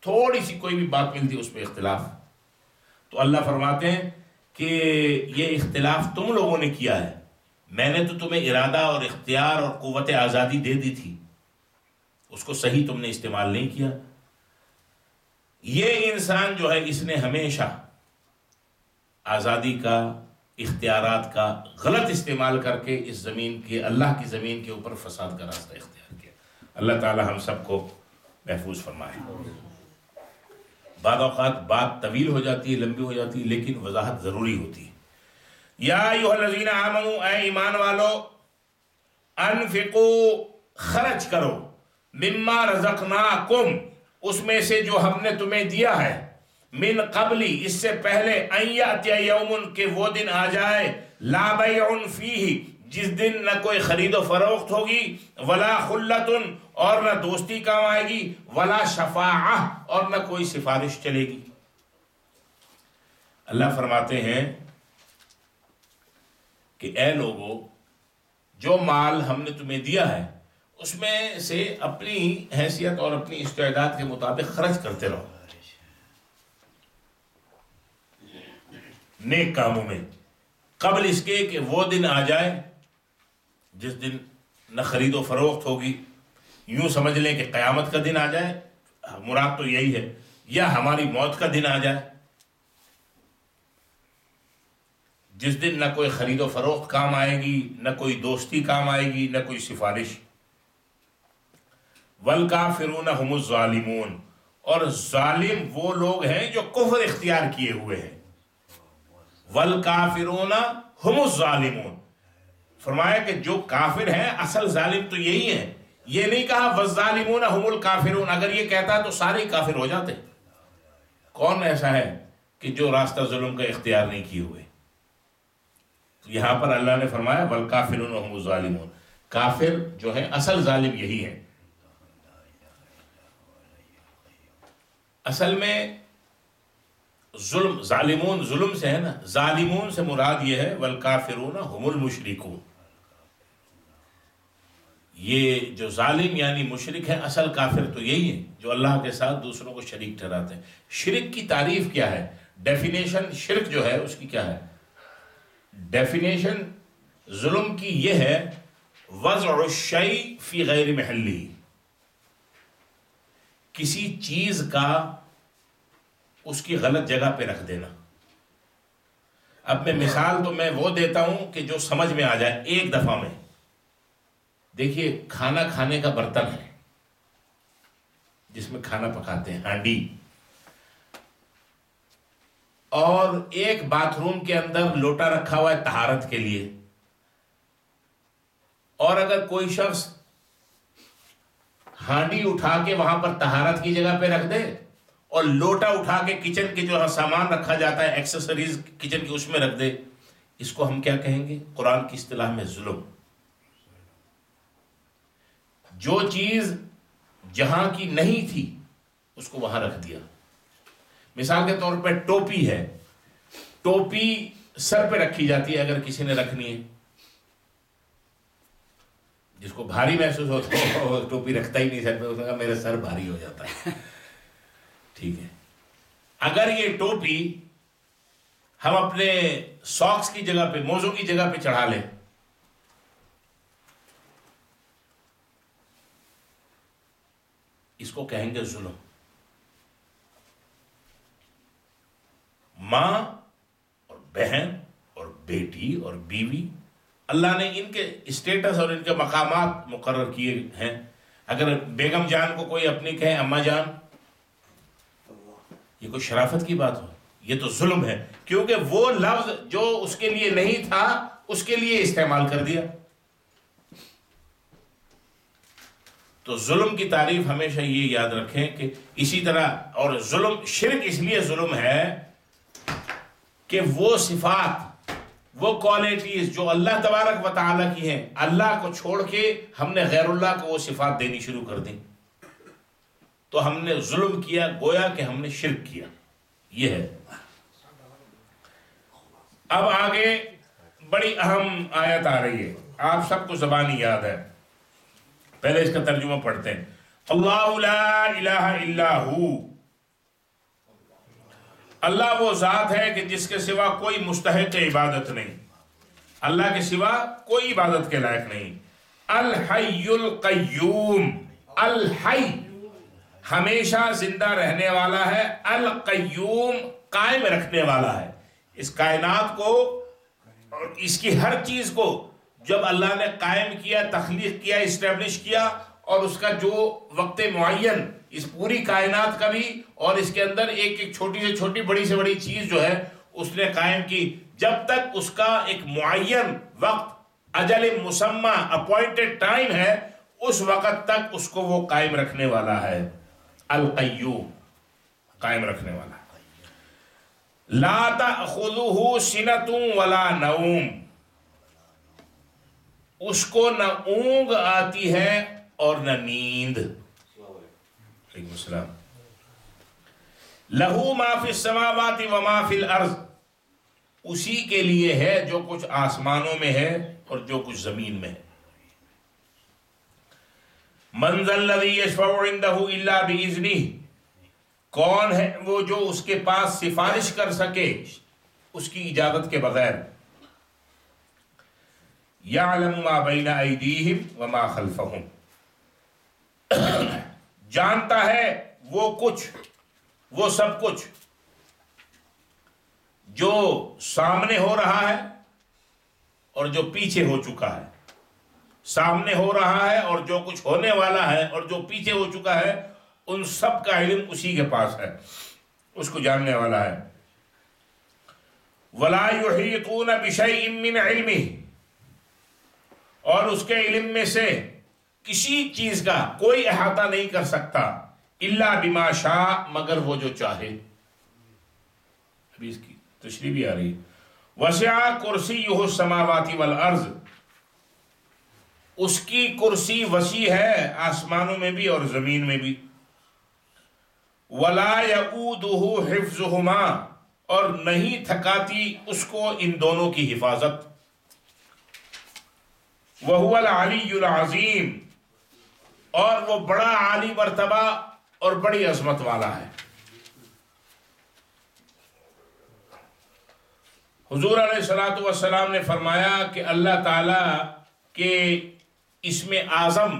تھوڑی سی کوئی بھی بات ملتی اس پہ اختلاف۔ تو اللہ فرماتے ہیں کہ یہ اختلاف تم لوگوں نے کیا ہے، میں نے تو تمہیں ارادہ اور اختیار اور قوت آزادی دے دی تھی، اس کو صحیح تم نے استعمال نہیں کیا۔ یہ انسان جو ہے اس نے ہمیشہ آزادی کا، اختیارات کا غلط استعمال کر کے اس زمین کے، اللہ کی زمین کے اوپر فساد کا راستہ اختیار کیا۔ اللہ تعالی ہم سب کو محفوظ فرمائے۔ بعض اوقات بات طویل ہو جاتی ہے، لمبی ہو جاتی ہے، لیکن وضاحت ضروری ہوتی ہے۔ یا ایھا الذین آمنوا، اے ایمان والو، انفقوا، خرچ کرو، مما رزقناکم، اس میں سے جو ہم نے تمہیں دیا ہے، من قبلی، اس سے پہلے، ان یاتی یوم، کہ وہ دن آ جائے، لا بیع فیہ، جس دن نہ کوئی خرید و فروخت ہوگی، ولا خلۃ، اور نہ دوستی کام آئے گی، ولا شفاعہ، اور نہ کوئی سفارش چلے گی۔ اللہ فرماتے ہیں کہ اے لوگو، جو مال ہم نے تمہیں دیا ہے اس میں سے اپنی حیثیت اور اپنی استعداد کے مطابق خرچ کرتے رہو، نیک کاموں میں، قبل اس کے کہ وہ دن آ جائے جس دن نہ خرید و فروخت ہوگی۔ یوں سمجھ لیں کہ قیامت کا دن آ جائے، مراد تو یہی ہے، یا ہماری موت کا دن آ جائے، جس دن نہ کوئی خرید و فروخت کام آئے گی، نہ کوئی دوستی کام آئے گی، نہ کوئی سفارش۔ والکافرون هم الظالمون، اور ظالم وہ لوگ ہیں جو کفر اختیار کیے ہوئے ہیں۔ والکافرون هم الظالمون، فرمایا کہ جو کافر ہیں اصل ظالم تو یہی ہیں۔ یہ نہیں کہا والظالمون هم الکافرون، اگر یہ کہتا تو سارے کافر ہو جاتے۔ کون ایسا ہے کہ جو راستہ ظلم کا اختیار نہیں کیے ہوئے؟ یہاں پر اللہ نے فرمایا والکافرون هم الظالمون، کافر جو ہے اصل ظالم یہی ہے۔ اصل میں ظلم، ظالمون ظلم سے ہے نا، ظالمون سے مراد یہ ہے والکافرون هم المشرکون، یہ جو ظالم یعنی مشرک ہے، اصل کافر تو یہی ہے جو اللہ کے ساتھ دوسروں کو شریک ٹھہراتے ہیں۔ شرک کی تعریف کیا ہے؟ ڈیفینیشن شرک جو ہے اس کی کیا ہے؟ ڈیفینیشن ظلم کی یہ ہے وضع الشیء فی غیر محلہ، کسی چیز کا اس کی غلط جگہ پہ رکھ دینا۔ اب میں مثال تو میں وہ دیتا ہوں کہ جو سمجھ میں آ جائے ایک دفعہ میں۔ دیکھیے کھانا کھانے کا برتن ہے جس میں کھانا پکاتے ہیں، ہانڈی، اور ایک باتھ روم کے اندر لوٹا رکھا ہوا ہے طہارت کے لیے، اور اگر کوئی شخص ہانڈی اٹھا کے وہاں پر طہارت کی جگہ پہ رکھ دے اور لوٹا اٹھا کے کچن کے جو سامان رکھا جاتا ہے، ایکسیسریز کچن کی، اس میں رکھ دے، اس کو ہم کیا کہیں گے قرآن کی اصطلاح میں؟ ظلم۔ جو چیز جہاں کی نہیں تھی اس کو وہاں رکھ دیا۔ مثال کے طور پہ ٹوپی ہے، ٹوپی سر پہ رکھی جاتی ہے اگر کسی نے رکھنی ہے، جس کو بھاری محسوس ہوتا ہے وہ ٹوپی رکھتا ہی نہیں سر پہ، اس نے کہا میرا سر بھاری ہو جاتا ہے. ٹھیک ہے، اگر یہ ٹوپی ہم اپنے ساکس کی جگہ پہ، موزوں کی جگہ پہ چڑھا لیں، اس کو کہیں گے ظلم. ماں اور بہن اور بیٹی اور بیوی، اللہ نے ان کے اسٹیٹس اور ان کے مقامات مقرر کیے ہیں. اگر بیگم جان کو کوئی اپنی کہے اماں جان، یہ کوئی شرافت کی بات ہو؟ یہ تو ظلم ہے، کیونکہ وہ لفظ جو اس کے لیے نہیں تھا اس کے لیے استعمال کر دیا. تو ظلم کی تعریف ہمیشہ یہ یاد رکھیں کہ اسی طرح، اور ظلم، شرک اس لیے ظلم ہے کہ وہ صفات، وہ کوالٹیز جو اللہ تبارک و تعالیٰ کی ہیں، اللہ کو چھوڑ کے ہم نے غیر اللہ کو وہ صفات دینی شروع کر دیں، تو ہم نے ظلم کیا، گویا کہ ہم نے شرک کیا. یہ ہے. اب آگے بڑی اہم آیت آ رہی ہے، آپ سب کو زبانی یاد ہے، پہلے اس کا ترجمہ پڑھتے ہیں. اللہ لا الہ الا ہو، اللہ وہ ذات ہے کہ جس کے سوا کوئی مستحق عبادت نہیں، اللہ کے سوا کوئی عبادت کے لائق نہیں. الحی القیوم، الحی ہمیشہ زندہ رہنے والا ہے، القیوم قائم رکھنے والا ہے. اس کائنات کو اور اس کی ہر چیز کو جب اللہ نے قائم کیا، تخلیق کیا، اسٹیبلش کیا، اور اس کا جو وقت معین اس پوری کائنات کا بھی، اور اس کے اندر ایک ایک چھوٹی سے چھوٹی، بڑی سے بڑی چیز جو ہے اس نے قائم کی، جب تک اس کا ایک معین وقت، اجل مسمى، اپوائنٹڈ ٹائم ہے، اس وقت تک اس کو وہ قائم رکھنے والا ہے. القیوم، قائم رکھنے والا. لا تأخذہ سنۃ ولا نوم، اس کو نہ اونگ آتی ہے اور نہ نیند. علیکم السلام. لہو ما فی السماوات وما فی الارض، اسی کے لیے ہے جو کچھ آسمانوں میں ہے اور جو کچھ زمین میں ہے. من ذا الذی یشفع عندہ الا باذنہ، کون ہے وہ جو اس کے پاس سفارش کر سکے اس کی اجازت کے بغیر. یعلم ما بین ایدیہم وما خلفہم، جانتا ہے وہ کچھ، وہ سب کچھ جو سامنے ہو رہا ہے اور جو پیچھے ہو چکا ہے. سامنے ہو رہا ہے اور جو کچھ ہونے والا ہے اور جو پیچھے ہو چکا ہے، ان سب کا علم اسی کے پاس ہے، اس کو جاننے والا ہے. وَلَا يُحِيطُونَ بِشَيْءٍ مِّنْ عِلْمِهِ، اور اس کے علم میں سے کسی چیز کا کوئی احاطہ نہیں کر سکتا، اِلَّا بِمَا شَاءَ، مگر وہ جو چاہے. ابھی اس کی تشریح بھی آ رہی ہے. وَسِعَ كُرْسِيُّهُ السَّمَاوَاتِ وَالْأَرْضِ، اس کی کرسی وسیع ہے آسمانوں میں بھی اور زمین میں بھی. وَلَا يَئُودُهُ حِفْظُهُمَا، اور نہیں تھکاتی اس کو ان دونوں کی حفاظت. وَهُوَ الْعَلِيُّ الْعَظِيمُ، اور وہ بڑا عالی مرتبہ اور بڑی عظمت والا ہے. حضور علیہ الصلوۃ والسلام نے فرمایا کہ اللہ تعالیٰ کے اسم اعظم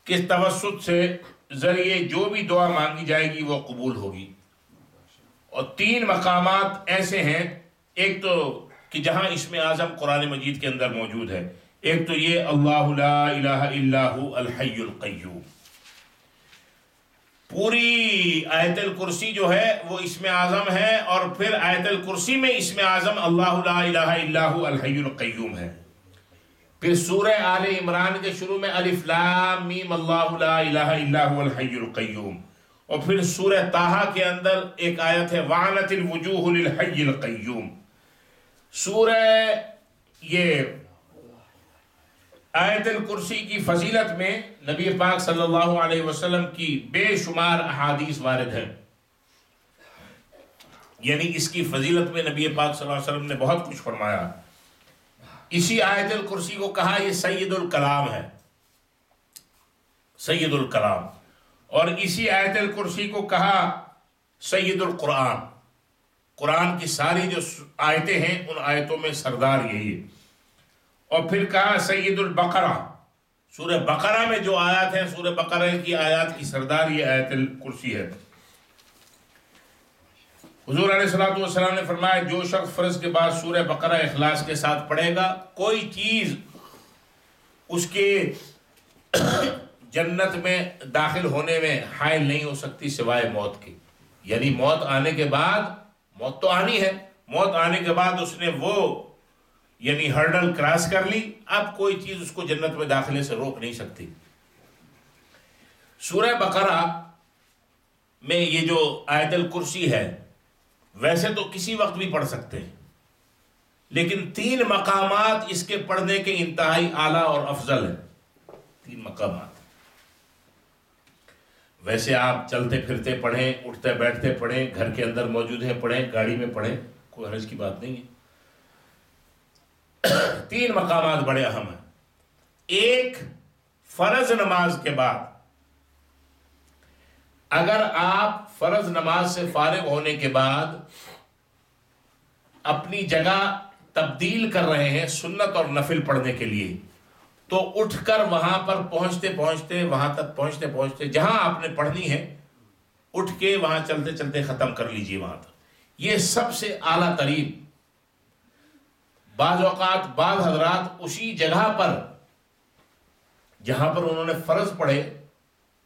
کے توسط سے ذریعے جو بھی دعا مانگی جائے گی وہ قبول ہوگی. اور 3 مقامات ایسے ہیں، ایک تو کہ جہاں اسم اعظم قرآن مجید کے اندر موجود ہے، ایک تو یہ اللہ لا الہ الا هو الحی القیوم. پوری آیت الکرسی جو ہے وہ اسم اعظم ہے، اور پھر آیت الکرسی میں اسم اعظم اللہ لا الہ الا هو الحی القیوم ہے. پھر سورہ آل عمران کے شروع میں الف لام میم اللہ لا الہ الا هو الحی القیوم. اور پھر سورہ طٰہٰ کے اندر ایک آیت ہے وعنت الوجوہ للحی القیوم. سورہ یہ آیت الکرسی کی فضیلت میں نبی پاک صلی اللہ علیہ وسلم کی بے شمار احادیث وارد ہیں. یعنی اس کی فضیلت میں نبی پاک صلی اللہ علیہ وسلم نے بہت کچھ فرمایا. اسی آیت الکرسی کو کہا یہ سید الکلام ہے، سید الکلام، اور اسی آیت الکرسی کو کہا سید القرآن، قرآن کی ساری جو آیتیں ہیں ان آیتوں میں سردار یہی ہے۔ اور پھر کہا سید البقرہ، سورہ بقرہ میں جو آیات ہیں، سورہ بقرہ کی آیات کی سردار یہ آیت الکرسی ہے۔ حضور علیہ الصلوۃ والسلام نے فرمایا جو شخص فرض کے بعد سورہ بقرہ اخلاص کے ساتھ پڑھے گا، کوئی چیز اس کے جنت میں داخل ہونے میں حائل نہیں ہو سکتی سوائے موت کی، یعنی موت آنے کے بعد، موت تو آنی ہے، موت آنے کے بعد اس نے وہ یعنی ہرڈل کراس کر لی، اب کوئی چیز اس کو جنت میں داخلے سے روک نہیں سکتی۔ سورہ بقرہ میں یہ جو آیت الکرسی ہے ویسے تو کسی وقت بھی پڑھ سکتے ہیں، لیکن 3 مقامات اس کے پڑھنے کے انتہائی اعلیٰ اور افضل ہیں، 3 مقامات۔ ویسے آپ چلتے پھرتے پڑھیں، اٹھتے بیٹھتے پڑھیں، گھر کے اندر موجود ہیں پڑھیں، گاڑی میں پڑھیں، کوئی حرج کی بات نہیں ہے۔ 3 مقامات بڑے اہم ہیں۔ ایک، فرض نماز کے بعد اگر آپ فرض نماز سے فارغ ہونے کے بعد اپنی جگہ تبدیل کر رہے ہیں سنت اور نفل پڑھنے کے لیے، تو اٹھ کر وہاں پر پہنچتے پہنچتے، وہاں تک پہنچتے پہنچتے جہاں آپ نے پڑھنی ہے اٹھ کے وہاں چلتے چلتے ختم کر لیجئے وہاں تک۔ یہ سب سے اعلیٰ ترین۔ بعض اوقات بعض حضرات اسی جگہ پر جہاں پر انہوں نے فرض پڑھے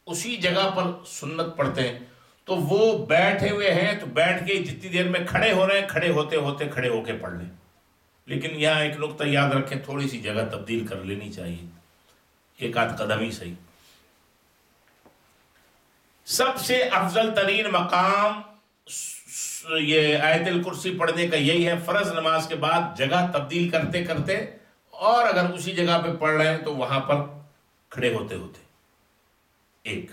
اسی جگہ پر سنت پڑھتے ہیں، تو وہ بیٹھے ہوئے ہیں تو بیٹھ کے جتنی دیر میں کھڑے ہو رہے ہیں کھڑے ہوتے ہوتے کھڑے ہو کے پڑھ لیں۔ لیکن یہاں ایک نقطہ یاد رکھیں، تھوڑی سی جگہ تبدیل کر لینی چاہیے، ایک آدھ قدم ہی صحیح۔ سب سے افضل ترین مقام یہ آیت الکرسی پڑھنے کا یہی ہے، فرض نماز کے بعد جگہ تبدیل کرتے کرتے، اور اگر اسی جگہ پہ پڑھ رہے ہیں تو وہاں پر کھڑے ہوتے ہوتے۔ ایک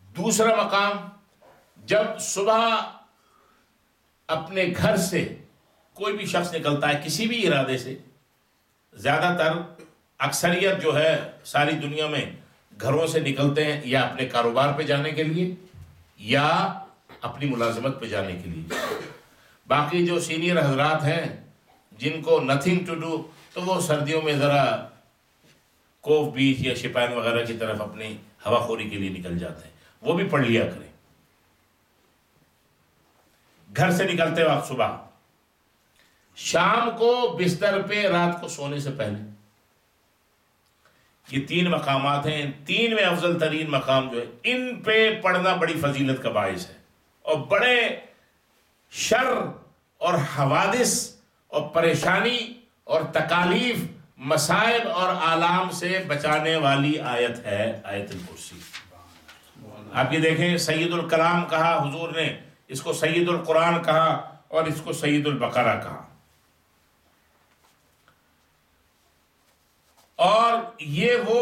دوسرا مقام، جب صبح اپنے گھر سے کوئی بھی شخص نکلتا ہے کسی بھی ارادے سے، زیادہ تر اکثریت جو ہے ساری دنیا میں گھروں سے نکلتے ہیں یا اپنے کاروبار پہ جانے کے لیے یا اپنی ملازمت پہ جانے کے لیے۔ باقی جو سینئر حضرات ہیں جن کو نتھنگ ٹو ڈو، تو وہ سردیوں میں ذرا کوف بیچ یا شپین وغیرہ کی طرف اپنی ہوا خوری کے لیے نکل جاتے ہیں، وہ بھی پڑھ لیا کریں گھر سے نکلتے وقت صبح۔ شام کو بستر پہ رات کو سونے سے پہلے۔ یہ 3 مقامات ہیں، 3 میں افضل ترین مقام جو ہے ان پہ پڑھنا بڑی فضیلت کا باعث ہے، اور بڑے شر اور حوادث اور پریشانی اور تکالیف، مصائب اور آلام سے بچانے والی آیت ہے آیت الکرسی۔ آپ یہ دیکھیں، سید الکلام کہا حضور نے، اس کو سید القرآن کہا اور اس کو سید البقرہ کہا۔ اور یہ وہ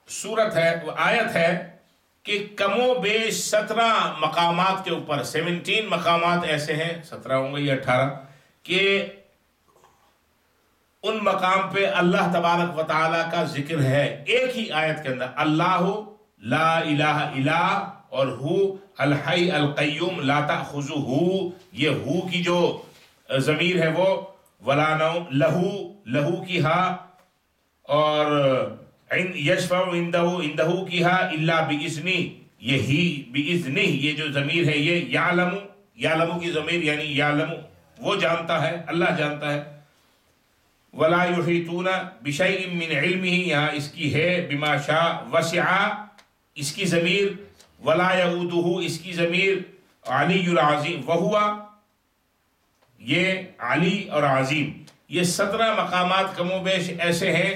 سورت ہے، وہ آیت ہے کہ کم و بیش 17 مقامات کے اوپر، 17 مقامات ایسے ہیں، 17 ہوں گے یا 18، کہ ان مقام پہ اللہ تبارک و تعالیٰ کا ذکر ہے ایک ہی آیت کے اندر۔ اللہ لا الہ الا، اور ہو الحی القیوم لا تأخذہ، یہ ہو کی جو ضمیر ہے وہ ولا نوم، لہو کی ہا، اور یشفع عندہ کی ہا الا باذنہ، یہ ہی باذنہ، یہ جو ضمیر ہے یہ یعلم کی ضمیر یعنی یعلم، وہ جانتا ہے، اللہ جانتا ہے۔ ولا یحیطون بشیء من علمہ، یہاں اس کی ہے بما شاء، وسع اس کی ضمیر، ولا یعودہ اس کی ضمیر، علی العظیم، وہوا یہ علی اور عظیم۔ یہ 17 مقامات کم و بیش ایسے ہیں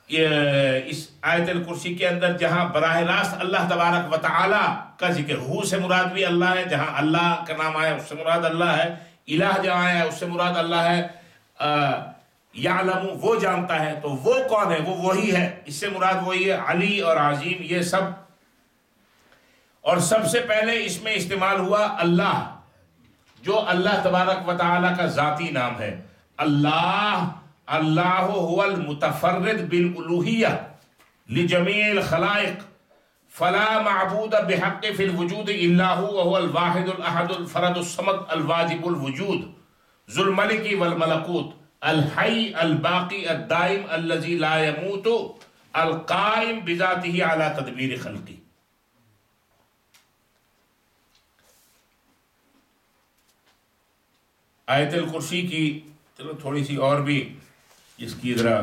اس آیت الکرسی کے اندر جہاں براہ راست اللہ تبارک و تعالی کا ذکر، ہو سے مراد بھی اللہ ہے، جہاں اللہ کا نام آیا اس سے مراد اللہ ہے، الہ جہاں آیا اس سے مراد اللہ ہے، یعلم وہ جانتا ہے، تو وہ کون ہے؟ وہ وہی ہے، اس سے مراد وہی ہے، علی اور عظیم یہ سب۔ اور سب سے پہلے اس میں استعمال ہوا اللہ، جو اللہ تبارک و تعالی کا ذاتی نام ہے۔ اللہ هو المتفرد بالالوہیہ لجمیع الخلائق فلا معبود بحق فی الوجود الا هو وهو الواحد الاحد الفرد الصمد الواجب الوجود ذو الملک والملکوت الحی الباقی الدائم الذی لا يموت القائم بذاتہ علی تدبیر خلقی. آیت الکرسی کی چلو تھوڑی سی اور بھی اس کی ذرا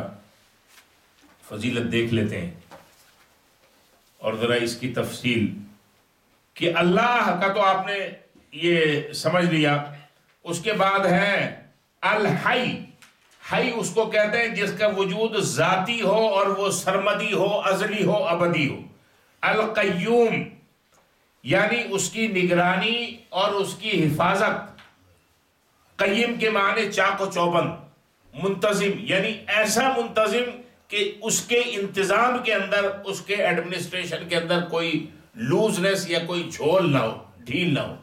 فضیلت دیکھ لیتے ہیں اور ذرا اس کی تفصیل کہ اللہ کا تو آپ نے یہ سمجھ لیا. اس کے بعد ہے الحی. حی اس کو کہتے ہیں جس کا وجود ذاتی ہو اور وہ سرمدی ہو، ازلی ہو، ابدی ہو. القیوم یعنی اس کی نگرانی اور اس کی حفاظت. قیم کے معنی چاق و چوبند. منتظم یعنی ایسا منتظم کہ اس کے انتظام کے اندر، اس کے ایڈمنسٹریشن کے اندر کوئی لوزنس یا کوئی جھول نہ ہو، ڈھیل نہ ہو.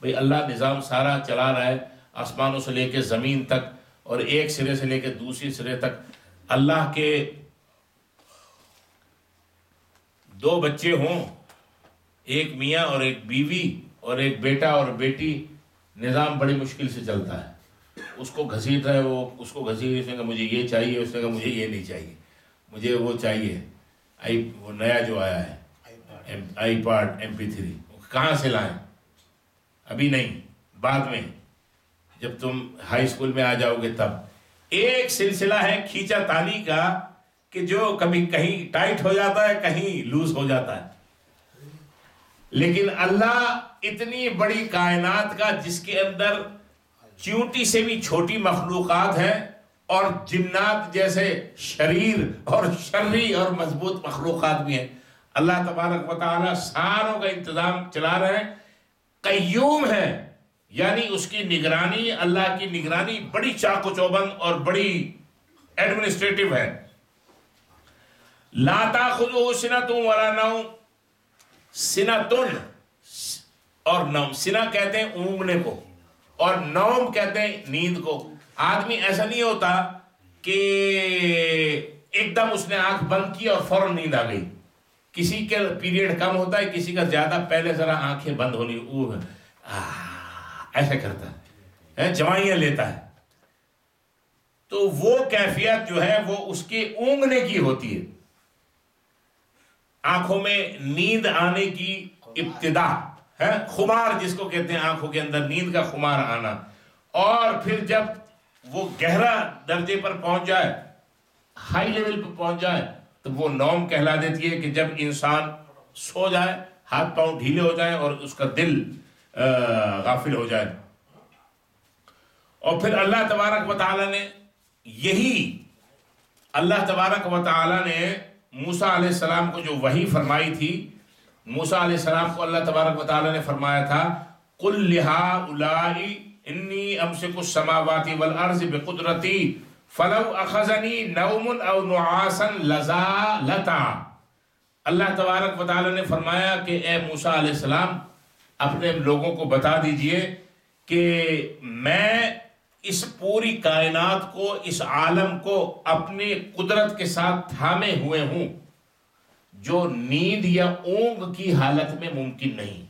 بھئی اللہ نظام سارا چلا رہا ہے آسمانوں سے لے کے زمین تک اور ایک سرے سے لے کے دوسری سرے تک. اللہ کے دو بچے ہوں، ایک میاں اور ایک بیوی اور ایک بیٹا اور بیٹی، نظام بڑی مشکل سے چلتا ہے. اس کو گھسیٹ رہے، وہ اس کو گھسیٹ، اس نے کہا مجھے یہ چاہیے، اس نے کہا مجھے یہ نہیں چاہیے، مجھے وہ چاہیے. وہ نیا جو آیا ہے آئی پاڈ MP3 کہاں سے لائیں؟ ابھی نہیں، بعد میں جب تم ہائی اسکول میں آ جاؤ گے تب. ایک سلسلہ ہے کھینچا تانی کا کہ جو کبھی کہیں ٹائٹ ہو جاتا ہے، کہیں لوز ہو جاتا ہے. لیکن اللہ اتنی بڑی کائنات کا جس کے اندر چیونٹی سے بھی چھوٹی مخلوقات ہیں اور جنات جیسے شریر اور شرری اور مضبوط مخلوقات بھی ہیں، اللہ تبارک و تعالی ساروں کا انتظام چلا رہے ہیں. قیوم ہے یعنی اس کی نگرانی، اللہ کی نگرانی بڑی چاق و چوبند اور بڑی ایڈمنسٹریٹو ہے. لا تاخذہ سنۃ ولا نوم. سنتن اور نوم، سنا کہتے ہیں اونگنے کو اور نوم کہتے ہیں نیند کو. آدمی ایسا نہیں ہوتا کہ ایک دم اس نے آنکھ بند کی اور فوراً نیند آ گئی. کسی کے پیریڈ کم ہوتا ہے، کسی کا زیادہ، پہلے ذرا آنکھیں بند ہونی، ایسا کرتا ہے، جوائیاں لیتا ہے. تو وہ کیفیت جو ہے وہ اس کے اونگنے کی ہوتی ہے، آنکھوں میں نیند آنے کی ابتدا ہے. خمار جس کو کہتے ہیں، آنکھوں کے اندر نیند کا خمار آنا. اور پھر جب وہ گہرا درجے پر پہنچ جائے، ہائی لیول پر پہنچ جائے، تو وہ نوم کہلا دیتی ہے کہ جب انسان سو جائے، ہاتھ پاؤں ڈھیلے ہو جائیں اور اس کا دل غافل ہو جائے. اور پھر اللہ تبارک و تعالیٰ نے اللہ تبارک و تعالیٰ نے موسیٰ علیہ السلام کو جو وحی فرمائی تھی، موسیٰ علیہ السلام کو اللہ تبارک و تعالیٰ نے فرمایا تھا قُلْ لِهَٰؤُلَاءِ إِنِّي أَمْسِكُ السَّمَاوَاتِ وَالْأَرْضِ بِقُدْرَتِي فَلَوْ أَخَذَنِي نَوْمٌ أَوْ نُعَاسًا لَزَالَتَا. اللہ تبارک و تعالیٰ نے فرمایا کہ اے موسیٰ علیہ السلام اپنے لوگوں کو بتا دیجئے کہ میں اس پوری کائنات کو، اس عالم کو اپنی قدرت کے ساتھ تھامے ہوئے ہوں، جو نیند یا اونگ کی حالت میں ممکن نہیں.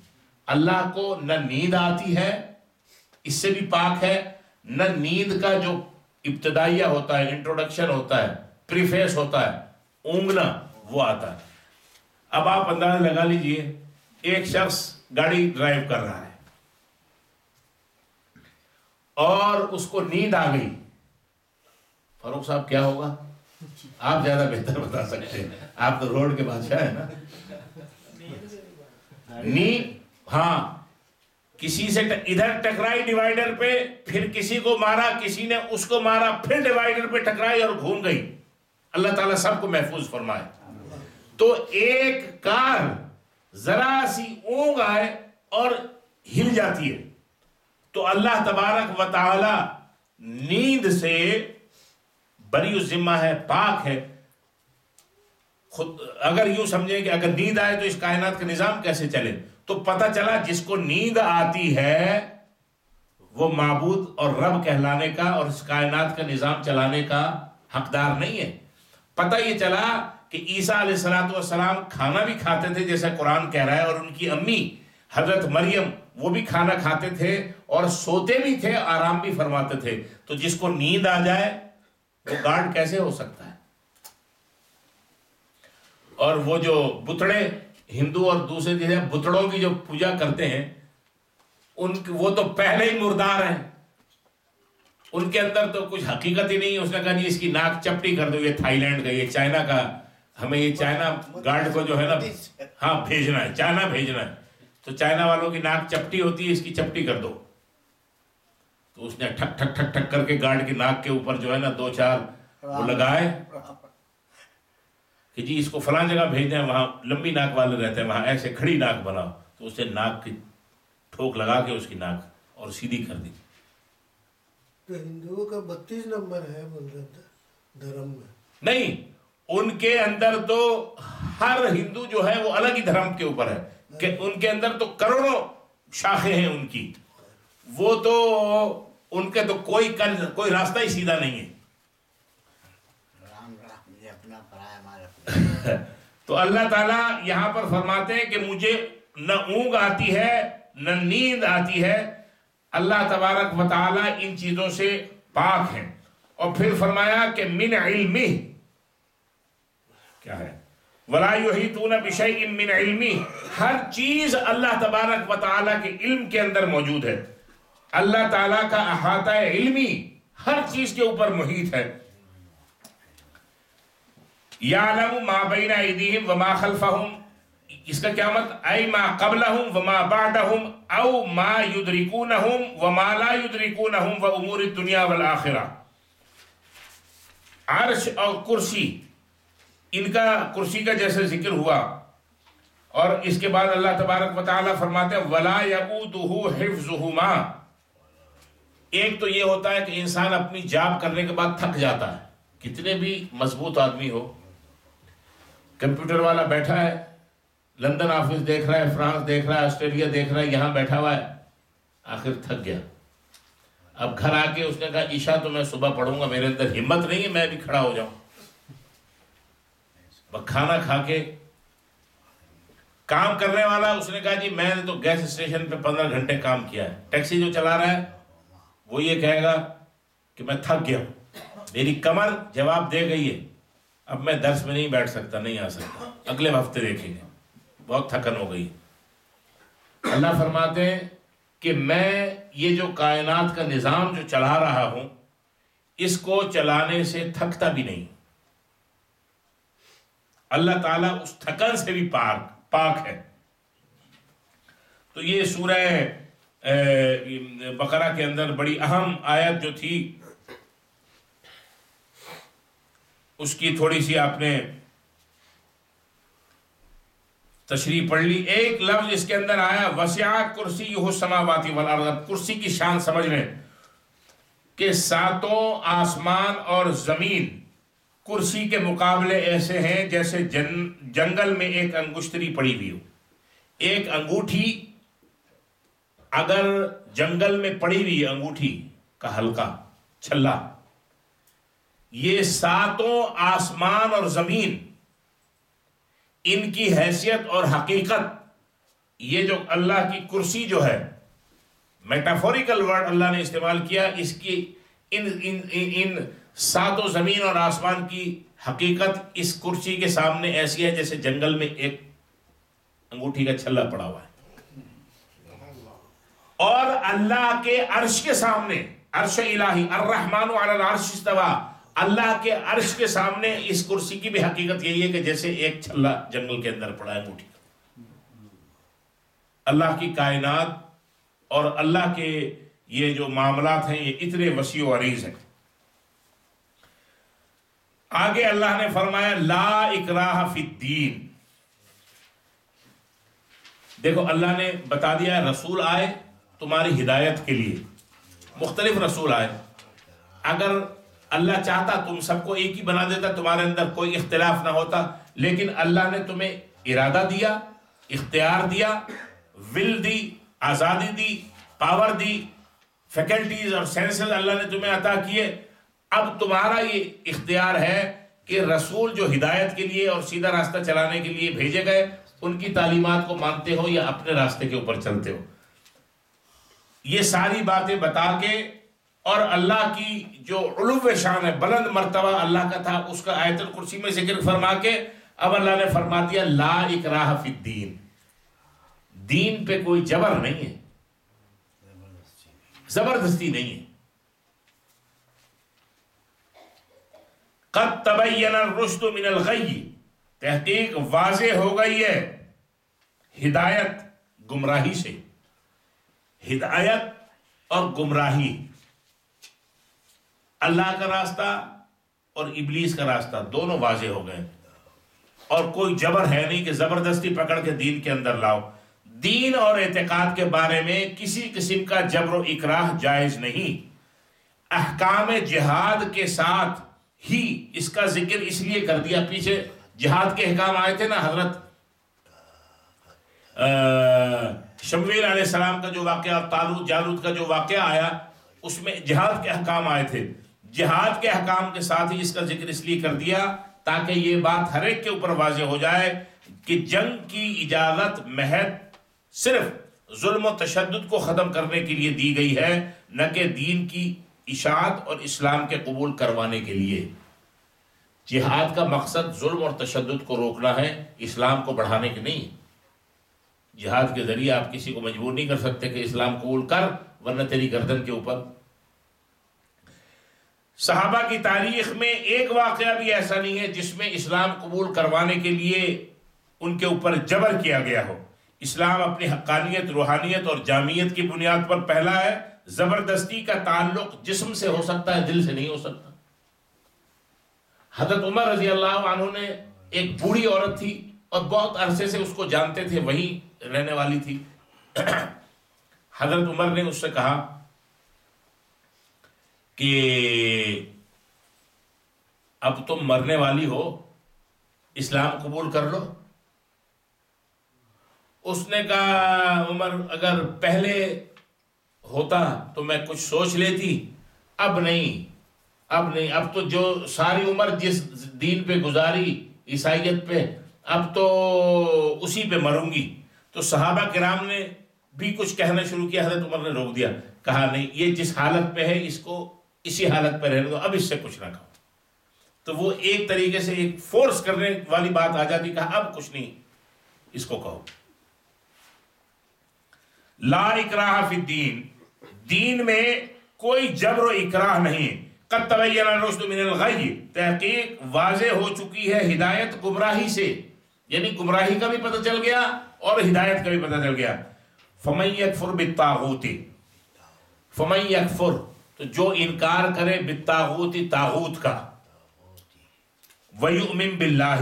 اللہ کو نہ نیند آتی ہے، اس سے بھی پاک ہے، نہ نیند کا جو ابتدائیہ ہوتا ہے، انٹروڈکشن ہوتا ہے، پریفیس ہوتا ہے، اونگنا، وہ آتا ہے. اب آپ اندازہ لگا لیجئے، ایک شخص گاڑی ڈرائیو کر رہا ہے اور اس کو نیند آ گئی. فاروق صاحب کیا ہوگا؟ آپ زیادہ بہتر بتا سکتے ہیں، آپ تو روڈ کے بادشاہ ہیں نا. نیند، ہاں، کسی سے ادھر ٹکرائی ڈیوائیڈر پہ، پھر کسی کو مارا، کسی نے اس کو مارا، پھر ڈیوائیڈر پہ ٹکرائی اور گھوم گئی. اللہ تعالیٰ سب کو محفوظ فرمائے. تو ایک کار ذرا سی اونگ آئے اور ہل جاتی ہے، تو اللہ تبارک و تعالی نیند سے بری الذمہ ہے، پاک ہے. خود اگر یوں سمجھیں کہ اگر نیند آئے تو اس کائنات کا نظام کیسے چلے، تو پتہ چلا جس کو نیند آتی ہے وہ معبود اور رب کہلانے کا اور اس کائنات کا نظام چلانے کا حقدار نہیں ہے۔ پتہ یہ چلا کہ عیسیٰ علیہ السلام کھانا بھی کھاتے تھے جیسا قرآن کہہ رہا ہے، اور ان کی امی حضرت مریم وہ بھی کھانا کھاتے تھے اور سوتے بھی تھے، آرام بھی فرماتے تھے۔ تو جس کو نیند آ جائے وہ گاڈ کیسے ہو سکتا ہے؟ اور وہ جو بتڑے ہندو اور دوسرے جیسے بتڑوں کی جو پوجا کرتے ہیں وہ تو پہلے ہی مردار ہیں، ان کے اندر تو کچھ حقیقت ہی نہیں ہے۔ اس نے کہا جی اس کی ناک چپٹی کر دو، یہ تھائی لینڈ کا، یہ چائنا کا، ہمیں یہ چائنا گارڈ کو جو ہے نا ہاں بھیجنا ہے، چائنا بھیجنا ہے، تو چائنا والوں کی ناک چپٹی ہوتی ہے، اس کی چپٹی کر دو۔ تو اس نے ٹھک ٹھک ٹھک ٹھک کر کے گارڈ کی ناک کے اوپر جو ہے نا 2-4 وہ لگائے کہ جی اس کو فلاں جگہ بھیج دیں، وہاں لمبی ناک والے رہتے ہیں، وہاں ایسے کھڑی ناک بناؤ۔ تو اسے ناک کی ٹھوک لگا کے اس کی ناک اور سیدھی کر دی۔ تو ہندوؤں کا 32 نمبر ہے بول رہے تھے دھرم میں؟ نہیں، ان کے اندر تو ہر ہندو جو ہے وہ الگ ہی دھرم کے اوپر ہے، کہ ان کے اندر تو کروڑوں شاخیں ہیں ان کی، وہ تو ان کے تو کوئی راستہ ہی سیدھا نہیں ہے۔ تو اللہ تعالیٰ یہاں پر فرماتے ہیں کہ مجھے نہ اونگ آتی ہے نہ نیند آتی ہے، اللہ تبارک و تعالیٰ ان چیزوں سے پاک ہیں۔ اور پھر فرمایا کہ من علمہ کیا ہے، وَلَا يُحِيطُونَ بِشَيْءٍ مِّنْ عِلْمِهِ، ہر چیز اللہ تبارک و تعالیٰ کے علم کے اندر موجود ہے۔ اللہ تعالیٰ کا احاطہ علمی ہر چیز کے اوپر محیط ہے۔ یعلم ما بین ایدیہم وما خلفہم، اس کا کیا مطلب؟ ای ما قبلہم وما بعدہم او ما یدرکونہم وما لا یدرکونہم و امور الدنیا والآخرہ۔ عرش اور کرسی، ان کا کرسی کا جیسے ذکر ہوا، اور اس کے بعد اللہ تبارک و تعالیٰ فرماتے ہیں وَلَا يَئُودُهُ حِفْظُهُمَا۔ ایک تو یہ ہوتا ہے کہ انسان اپنی جاب کرنے کے بعد تھک جاتا ہے، کتنے بھی مضبوط آدمی ہو، کمپیوٹر والا بیٹھا ہے، لندن آفس دیکھ رہا ہے، فرانس دیکھ رہا ہے، آسٹریلیا دیکھ رہا ہے، یہاں بیٹھا ہوا ہے، آخر تھک گیا۔ اب گھر آ کے اس نے کہا عشاء تو میں صبح پڑھوں گا، میرے اندر ہمت نہیں ہے میں بھی کھڑا ہو جاؤں۔ کھانا کھا کے کام کرنے والا اس نے کہا جی میں نے تو گیس اسٹیشن پہ 15 گھنٹے کام کیا ہے، ٹیکسی جو چلا رہا ہے وہ یہ کہے گا کہ میں تھک گیا ہوں، میری کمر جواب دے گئی ہے، اب میں درس میں نہیں بیٹھ سکتا، نہیں آ سکتا، اگلے ہفتے دیکھیں گے، بہت تھکن ہو گئی۔ اللہ فرماتے ہیں کہ میں یہ جو کائنات کا نظام جو چلا رہا ہوں اس کو چلانے سے تھکتا بھی نہیں۔ اللہ تعالیٰ اس تھکن سے بھی پاک ہے۔ تو یہ سورہ بقرہ کے اندر بڑی اہم آیت جو تھی اس کی تھوڑی سی آپ نے تشریح پڑھ لی۔ ایک لفظ اس کے اندر آیا وسع کرسیہ السماوات والارض، کرسی کی شان سمجھ لیں کہ 7 آسمان اور زمین کرسی کے مقابلے ایسے ہیں جیسے جنگل میں ایک انگشتری پڑی ہوئی ہو۔ ایک انگوٹھی اگر جنگل میں پڑی ہوئی انگوٹھی کا حلقہ چھلا، یہ 7 آسمان اور زمین ان کی حیثیت اور حقیقت، یہ جو اللہ کی کرسی جو ہے، میٹافوریکل ورڈ اللہ نے استعمال کیا، اس کی ان 7 زمین اور آسمان کی حقیقت اس کرسی کے سامنے ایسی ہے جیسے جنگل میں ایک انگوٹھی کا چھلا پڑا ہوا ہے۔ اور اللہ کے عرش کے سامنے، عرش الہی، الرحمن علی العرش استوى، اللہ کے عرش کے سامنے اس کرسی کی بھی حقیقت یہی ہے کہ جیسے ایک چھلا جنگل کے اندر پڑا ہے انگوٹھی کا۔ اللہ کی کائنات اور اللہ کے یہ جو معاملات ہیں یہ اتنے وسیع و عریض ہیں۔ آگے اللہ نے فرمایا لا اکراہ فی الدین۔ دیکھو اللہ نے بتا دیا رسول آئے تمہاری ہدایت کے لیے، مختلف رسول آئے، اگر اللہ چاہتا تم سب کو ایک ہی بنا دیتا، تمہارے اندر کوئی اختلاف نہ ہوتا، لیکن اللہ نے تمہیں ارادہ دیا، اختیار دیا، ول دی، آزادی دی، پاور دی، فیکلٹیز اور سینسز اللہ نے تمہیں عطا کیے. اب تمہارا یہ اختیار ہے کہ رسول جو ہدایت کے لیے اور سیدھا راستہ چلانے کے لیے بھیجے گئے ان کی تعلیمات کو مانتے ہو یا اپنے راستے کے اوپر چلتے ہو. یہ ساری باتیں بتا کے اور اللہ کی جو علو شان ہے، بلند مرتبہ اللہ کا تھا، اس کا آیت الکرسی میں ذکر فرما کے اب اللہ نے فرما دیا لا اکراہ فی الدین، دین پہ کوئی جبر نہیں ہے، زبردستی نہیں ہے. قد تبین الرشد من الغی، تحقیق واضح ہو گئی ہے ہدایت گمراہی سے. ہدایت اور گمراہی، اللہ کا راستہ اور ابلیس کا راستہ دونوں واضح ہو گئے، اور کوئی جبر ہے نہیں کہ زبردستی پکڑ کے دین کے اندر لاؤ. دین اور اعتقاد کے بارے میں کسی قسم کا جبر و اکراہ جائز نہیں. احکام جہاد کے ساتھ ہی اس کا ذکر اس لیے کر دیا. پیچھے جہاد کے احکام آئے تھے نا، حضرت شمویل علیہ السلام کا جو واقعہ اور طالوت جالوت کا جو واقعہ آیا، اس میں جہاد کے احکام آئے تھے. جہاد کے احکام کے ساتھ ہی اس کا ذکر اس لیے کر دیا تاکہ یہ بات ہر ایک کے اوپر واضح ہو جائے کہ جنگ کی اجازت محض صرف ظلم و تشدد کو ختم کرنے کے لیے دی گئی ہے، نہ کہ دین کی اشاعت اور اسلام کے قبول کروانے کے لیے. جہاد کا مقصد ظلم اور تشدد کو روکنا ہے، اسلام کو بڑھانے کے نہیں. جہاد کے ذریعے آپ کسی کو مجبور نہیں کر سکتے کہ اسلام قبول کر، ورنہ تیری گردن کے اوپر. صحابہ کی تاریخ میں ایک واقعہ بھی ایسا نہیں ہے جس میں اسلام قبول کروانے کے لیے ان کے اوپر جبر کیا گیا ہو. اسلام اپنی حقانیت، روحانیت اور جامعیت کی بنیاد پر پھیلا ہے. زبردستی کا تعلق جسم سے ہو سکتا ہے، دل سے نہیں ہو سکتا. حضرت عمر رضی اللہ عنہ نے، ایک بوڑھی عورت تھی اور بہت عرصے سے اس کو جانتے تھے، وہیں رہنے والی تھی. حضرت عمر نے اس سے کہا کہ اب تم مرنے والی ہو، اسلام قبول کر لو. اس نے کہا عمر اگر پہلے ہوتا تو میں کچھ سوچ لیتی، اب نہیں. اب تو جو ساری عمر جس دین پہ گزاری، عیسائیت پہ، اب تو اسی پہ مروں گی. تو صحابہ کرام نے بھی کچھ کہنا شروع کیا. حضرت عمر نے روک دیا، کہا نہیں، یہ جس حالت پہ ہے اس کو اسی حالت پہ رہنے دو، اب اس سے کچھ نہ کہو. تو وہ ایک طریقے سے ایک فورس کرنے والی بات آ جاتی، کہا اب کچھ نہیں، اس کو کہو. لا اکراہ فی الدین، دین میں کوئی جبر و اکراہ نہیں. قد تبین الرشد من الغی، تحقیق واضح ہو چکی ہے ہدایت گمراہی سے، یعنی گمراہی کا بھی پتہ چل گیا اور ہدایت کا بھی پتہ چل گیا. فمن یکفر بالطاغوت، فمن یکفر، تو جو انکار کرے بالطاغوت، طاغوت کا، ویؤمن باللہ،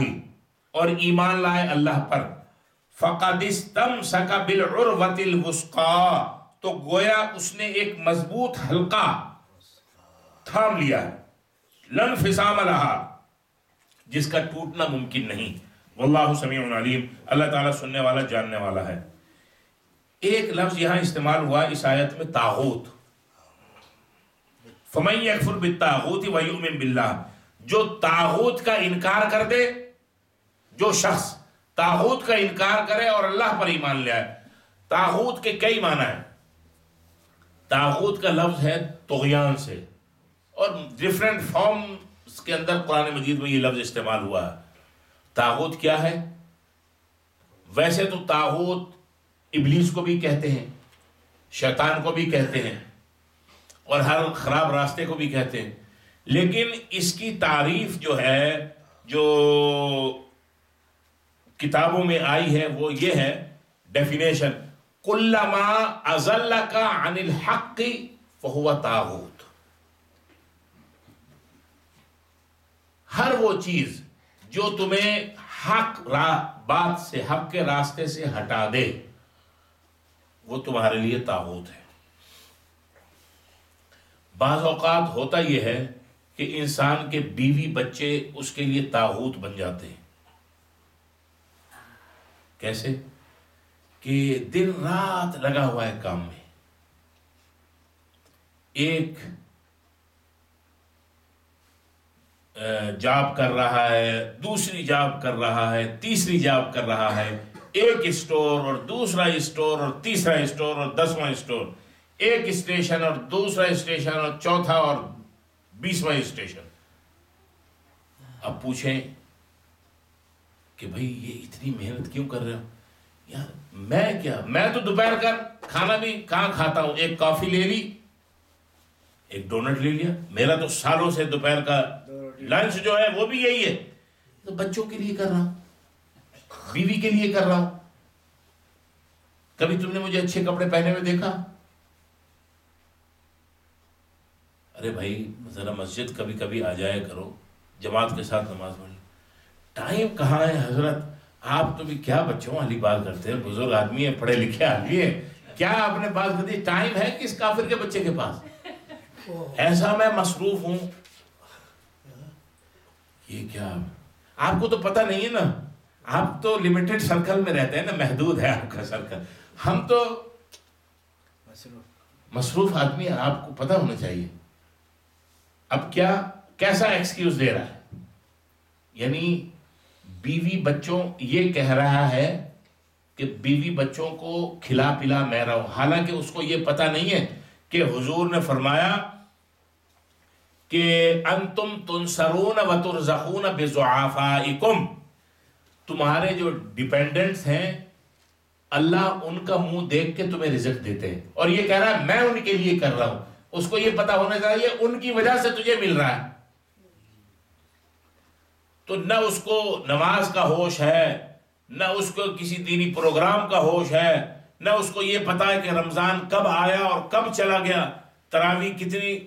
اور ایمان لائے اللہ پر، فقد استمسک بالعروۃ الوثقی، تو گویا اس نے ایک مضبوط حلقہ تھام لیا ہے، لا انفصام لہا، جس کا ٹوٹنا ممکن نہیں. واللہ سمیع علیم، اللہ تعالیٰ سننے والا، جاننے والا ہے. ایک لفظ یہاں استعمال ہوا اس آیت میں، طاغوت. فمن یکفر بالطاغوت ویؤمن باللہ، جو طاغوت کا انکار کر دے، جو شخص طاغوت کا انکار کرے اور اللہ پر ایمان لے آئے. طاغوت کے کئی معنی ہیں. طاغوت کا لفظ ہے طغیان سے، اور ڈیفرنٹ فارمز کے اندر قرآن مجید میں یہ لفظ استعمال ہوا ہے. طاغوت کیا ہے؟ ویسے تو طاغوت ابلیس کو بھی کہتے ہیں، شیطان کو بھی کہتے ہیں، اور ہر خراب راستے کو بھی کہتے ہیں. لیکن اس کی تعریف جو ہے، جو کتابوں میں آئی ہے، وہ یہ ہے ڈیفینیشن: کلما اضلک عن الحق فہو طاغوت. ہر وہ چیز جو تمہیں حق بات سے، حق کے راستے سے ہٹا دے، وہ تمہارے لیے طاغوت ہے. بعض اوقات ہوتا یہ ہے کہ انسان کے بیوی بچے اس کے لیے طاغوت بن جاتے ہیں. کیسے؟ کہ دن رات لگا ہوا ہے کام میں، ایک جاب کر رہا ہے، دوسری جاب کر رہا ہے، تیسری جاب کر رہا ہے، ایک اسٹور اور دوسرا اسٹور اور تیسرا اسٹور اور 10واں اسٹور، ایک اسٹیشن اور دوسرا اسٹیشن اور چوتھا اور 20واں اسٹیشن. اب پوچھیں کہ بھئی یہ اتنی محنت کیوں کر رہے ہو؟ یار میں تو دوپہر کا کھانا بھی کہاں کھاتا ہوں، ایک کافی لے لی، ایک ڈونٹ لے لیا. میرا تو سالوں سے دوپہر کا لنچ جو ہے وہ بھی یہی ہے. تو بچوں کے لیے کر رہا ہوں، بیوی کے لیے کر رہا ہوں. کبھی تم نے مجھے اچھے کپڑے پہنے ہوئے دیکھا؟ ارے بھائی ذرا مسجد کبھی کبھی آ جایا کرو، جماعت کے ساتھ نماز پڑھ. ٹائم کہاں ہے حضرت؟ آپ تو بھی کیا بچوں والی بات کرتے ہیں، بزرگ آدمی ہے، پڑھے لکھے آدمی ہے، کیا آپ نے بات کر دی؟ ٹائم ہے کس کافر کے بچے کے پاس؟ ایسا میں مصروف ہوں. یہ کیا آپ کو تو پتہ نہیں ہے نا، آپ تو لمیٹڈ سرکل میں رہتے ہیں نا، محدود ہے آپ کا سرکل. ہم تو مصروف آدمی ہے، آپ کو پتہ ہونا چاہیے. اب کیسا ایکسکیوز دے رہا ہے؟ یعنی بیوی بچوں، یہ کہہ رہا ہے کہ بیوی بچوں کو کھلا پلا میں رہا ہوں، حالانکہ اس کو یہ پتہ نہیں ہے کہ حضور نے فرمایا کہ انتم تنصرون وترزقون بضعفائکم، تمہارے جو ڈیپینڈنٹس ہیں اللہ ان کا منہ دیکھ کے تمہیں رزق دیتے ہیں، اور یہ کہہ رہا ہے میں ان کے لیے کر رہا ہوں. اس کو یہ پتہ ہونا چاہیے ان کی وجہ سے تجھے مل رہا ہے. تو نہ اس کو نماز کا ہوش ہے، نہ اس کو کسی دینی پروگرام کا ہوش ہے، نہ اس کو یہ پتا ہے کہ رمضان کب آیا اور کب چلا گیا، تراویح کتنی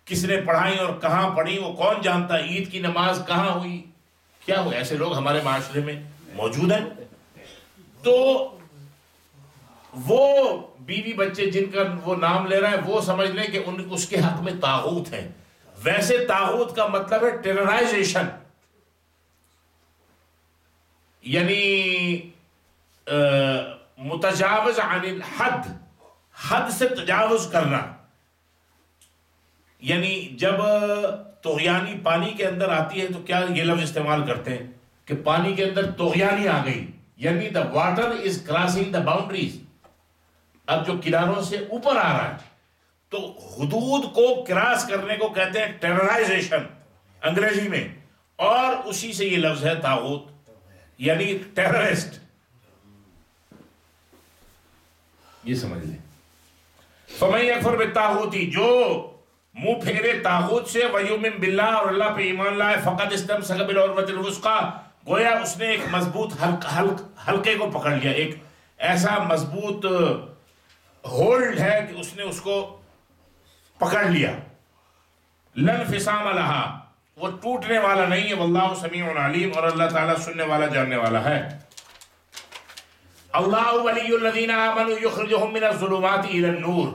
کس نے پڑھائی اور کہاں پڑھی وہ کون جانتا ہے، عید کی نماز کہاں ہوئی، کیا ہوا. ایسے لوگ ہمارے معاشرے میں موجود ہیں. تو وہ بیوی بچے جن کا وہ نام لے رہا ہے وہ سمجھ لیں کہ اس کے حق میں طاغوت ہیں. ویسے طاغوت کا مطلب ہے ٹیررائزیشن، یعنی متجاوز عن الحد، حد سے تجاوز کرنا. یعنی جب طغیانی پانی کے اندر آتی ہے تو کیا یہ لفظ استعمال کرتے ہیں کہ پانی کے اندر طغیانی آ گئی، یعنی the water is crossing the boundaries. اب جو کناروں سے اوپر آ رہا ہے تو حدود کو کراس کرنے کو کہتے ہیں ٹیررائزیشن انگریزی میں، اور اسی سے یہ لفظ ہے طاغوت، یعنی ٹیررسٹ. یہ سمجھ لیں. فَمَن يَكْفُرْ بِالطَّاغُوتِ، جو منہ پھیرے طاغوت سے، وَيُؤْمِن بِاللَّهِ، اور اللہ پہ ایمان لائے، فَقَدِ اسْتَمْسَكَ بِالْعُرْوَةِ الْوُثْقَىٰ، گویا اس نے ایک مضبوط حلقے کو پکڑ لیا، ایک ایسا مضبوط ہولڈ ہے کہ اس نے اس کو پکڑ لیا. لَا انفصام لَهَا، وہ ٹوٹنے والا نہیں ہے. واللہ سمیع علیم، اور اللہ تعالیٰ سننے والا جاننے والا ہے. اللہ ولی الذین آمنوا یخرجہم من الظلمات الی النور.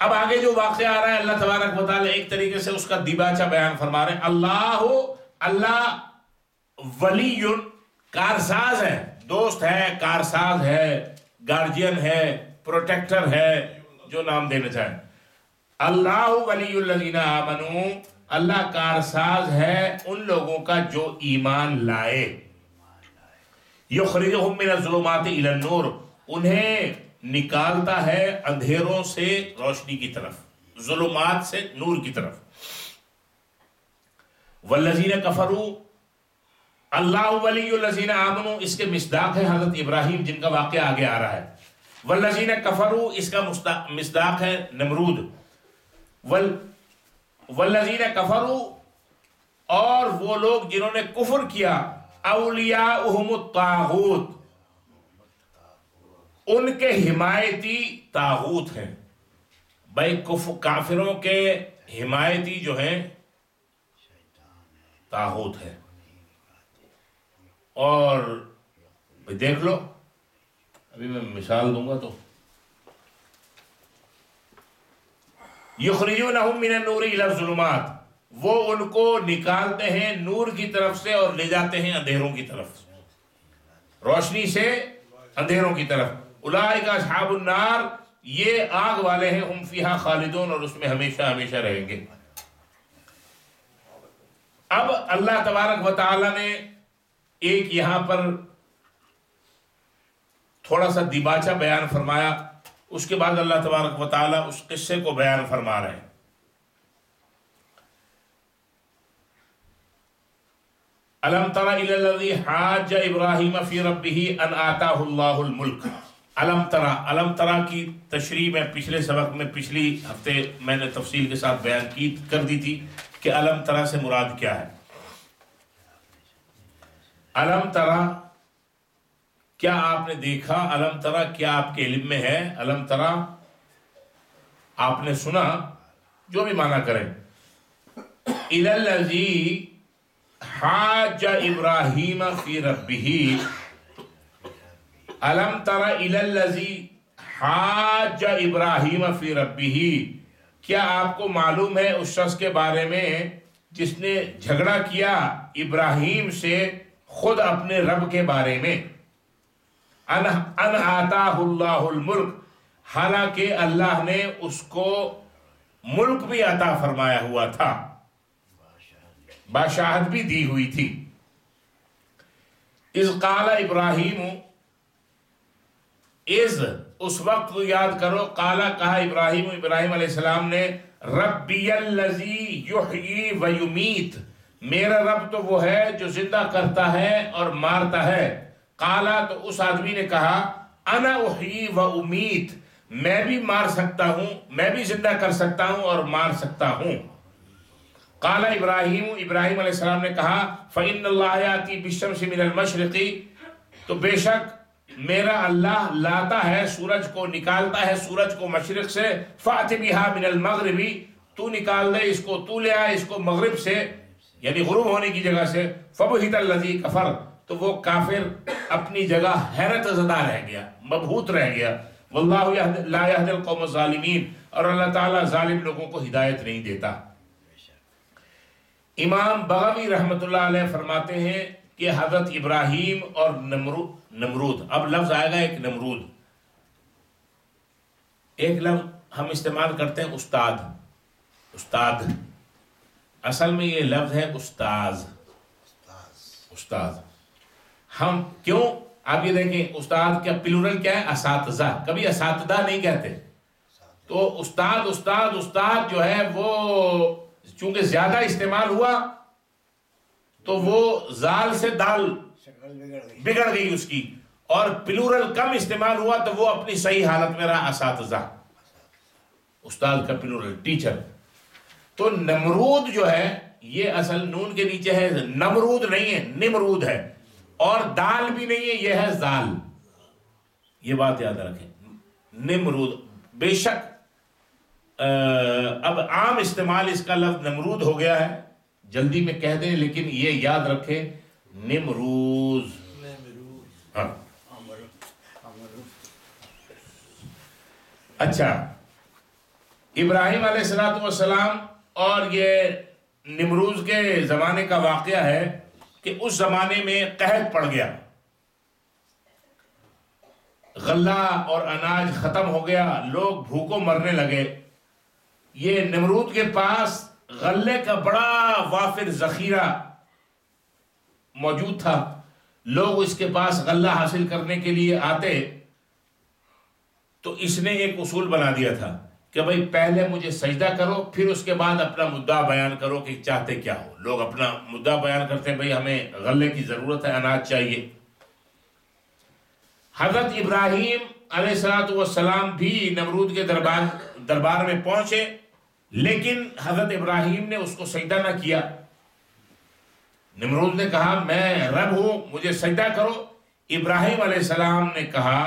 اب آگے جو واقعہ آ رہا ہے اللہ تبارک و تعالیٰ ایک طریقے سے اس کا دیباچہ بیان فرما رہے ہیں. اللہ ولی، کارساز ہے، دوست ہے، کارساز ہے، گارجین ہے، پروٹیکٹر ہے، جو نام دینا چاہیں. اللہ ولی الذین آمنوا، اللہ کارساز ہے ان لوگوں کا جو ایمان لائے. یخرجہم من الظلمات الی النور، انہیں نکالتا ہے اندھیروں سے روشنی کی طرف، ظلمات سے نور کی طرف. والذین کفروا، اللہ ولی الذین آمنوا، اس کے مصداق ہے حضرت ابراہیم جن کا واقعہ آگے آ رہا ہے. والذین کفروا، اس کا مصداق ہے نمرود. والذین کفروا، اور وہ لوگ جنہوں نے کفر کیا، اولیاؤہم الطاغوت، ان کے حمایتی طاغوت ہیں. بھائی کافروں کے حمایتی جو ہیں طاغوت ہے. اور دیکھ لو، ابھی میں مثال دوں گا تو یخرجونہم من النور الی الظلمات، وہ ان کو نکالتے ہیں نور کی طرف سے اور لے جاتے ہیں اندھیروں کی طرف، روشنی سے اندھیروں کی طرف. اولئک اصحاب النار، یہ آگ والے ہیں، ہم فیہا خالدون، اور اس میں ہمیشہ ہمیشہ رہیں گے۔ اب اللہ تبارک و تعالی نے ایک یہاں پر تھوڑا سا دیباچہ بیان فرمایا، اس کے بعد اللہ تبارک و تعالی اس قصے کو بیان فرما رہے ہیں۔ الم تر الی الذی حاج ابراہیم فی ربہ ان آتاہ اللہ الملک۔ علم ترا کی تشریح میں پچھلے سبق میں پچھلی ہفتے میں نے تفصیل کے ساتھ بیان کر دی تھی کہ علم ترا سے مراد کیا ہے۔ علم ترا، کیا آپ نے دیکھا؟ علم ترا کیا آپ کے علم میں ہے؟ علم ترا آپ نے سنا، جو بھی معنی کریں۔ الی الذی حاج ابراہیم فی ربہ، علم تر الی الذی حاج ابراہیم فی ربہ، کیا آپ کو معلوم ہے اس شخص کے بارے میں جس نے جھگڑا کیا ابراہیم سے خود اپنے رب کے بارے میں؟ ان آتاہ اللہ الملک، حالانکہ اللہ نے اس کو ملک بھی عطا فرمایا ہوا تھا، بادشاہت بھی دی ہوئی تھی۔ اذ قال ابراہیم، اس وقت کو یاد کرو، قالا کہا ابراہیم علیہ السلام نے، ربی الذی یحیی و یمیت، میرا رب تو وہ ہے جو زندہ کرتا ہے اور مارتا ہے۔ قالا، تو اس آدمی نے کہا، انا احیی و امیت، میں بھی مار سکتا ہوں، میں بھی زندہ کر سکتا ہوں اور مار سکتا ہوں۔ قال ابراہیم علیہ السلام نے کہا، فإن اللہ یأتی بالشمس من المشرق، تو بے شک میرا اللہ لاتا ہے سورج کو، نکالتا ہے سورج کو مشرق سے، فأت بها من المغرب، تو نکال دے اس کو، تو لے آئے اس کو مغرب سے، یعنی غروب ہونے کی جگہ سے، فبہت الذی کفر، تو وہ کافر اپنی جگہ حیرت زدہ رہ گیا، مبہوت رہ گیا۔ واللہ لا یہدی القوم الظالمین، اور اللہ تعالیٰ ظالم لوگوں کو ہدایت نہیں دیتا۔ امام بغوی رحمۃ اللہ علیہ فرماتے ہیں کہ حضرت ابراہیم اور نمرود، اب لفظ آئے گا ایک نمرود، ایک لفظ ہم استعمال کرتے ہیں استاد، اصل میں یہ لفظ ہے استاد۔ ہم کیوں، آپ یہ دیکھیں استاد کا پلورل کیا ہے؟ اساتذہ، کبھی اساتذہ نہیں کہتے۔ تو استاد جو ہے وہ چونکہ زیادہ استعمال ہوا تو وہ زال سے دال بگڑ گئی اس کی، اور پلورل کم استعمال ہوا تو وہ اپنی صحیح حالت میں رہا، اساتذہ، استاد کا پلورل ٹیچر۔ تو نمرود جو ہے یہ اصل نون کے نیچے ہے، نمرود نہیں ہے، نمرود ہے، اور دال بھی نہیں ہے، یہ ہے زال، یہ بات یاد رکھیں، نمرود۔ بے شک اب عام استعمال اس کا لفظ نمرود ہو گیا ہے، جلدی میں کہہ دیں، لیکن یہ یاد رکھیں نمروز۔ ہاں اچھا، ابراہیم علیہ السلام اور یہ نمروز کے زمانے کا واقعہ ہے کہ اس زمانے میں قحط پڑ گیا، غلہ اور اناج ختم ہو گیا، لوگ بھوکوں مرنے لگے۔ یہ نمرود کے پاس غلے کا بڑا وافر ذخیرہ موجود تھا، لوگ اس کے پاس غلہ حاصل کرنے کے لیے آتے، تو اس نے ایک اصول بنا دیا تھا کہ بھئی پہلے مجھے سجدہ کرو، پھر اس کے بعد اپنا مدعا بیان کرو کہ چاہتے کیا ہو۔ لوگ اپنا مدعا بیان کرتے ہیں، بھئی ہمیں غلے کی ضرورت ہے، اناج چاہیے۔ حضرت ابراہیم علیہ السلام بھی نمرود کے دربار میں پہنچے، لیکن حضرت ابراہیم نے اس کو سجدہ نہ کیا۔ نمرود نے کہا میں رب ہوں، مجھے سجدہ کرو۔ ابراہیم علیہ السلام نے کہا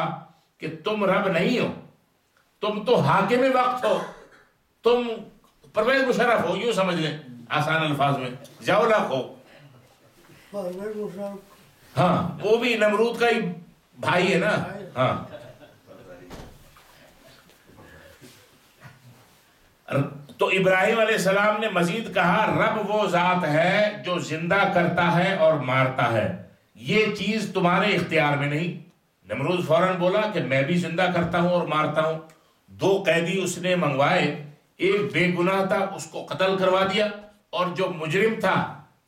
کہ تم رب نہیں ہو، تم تو حاکم وقت ہو، تم پرویز مشرف ہو، یوں سمجھ لیں آسان الفاظ میں، جاؤلق ہو۔ پرویز مشرف، ہاں وہ بھی نمرود کا ہی بھائی ہے نا۔ ہاں تو ابراہیم علیہ السلام نے مزید کہا رب وہ ذات ہے جو زندہ کرتا ہے اور مارتا ہے، یہ چیز تمہارے اختیار میں نہیں۔ نمرود فوراً بولا کہ میں بھی زندہ کرتا ہوں اور مارتا ہوں، 2 قیدی اس نے منگوائے، ایک بے گناہ تھا اس کو قتل کروا دیا، اور جو مجرم تھا،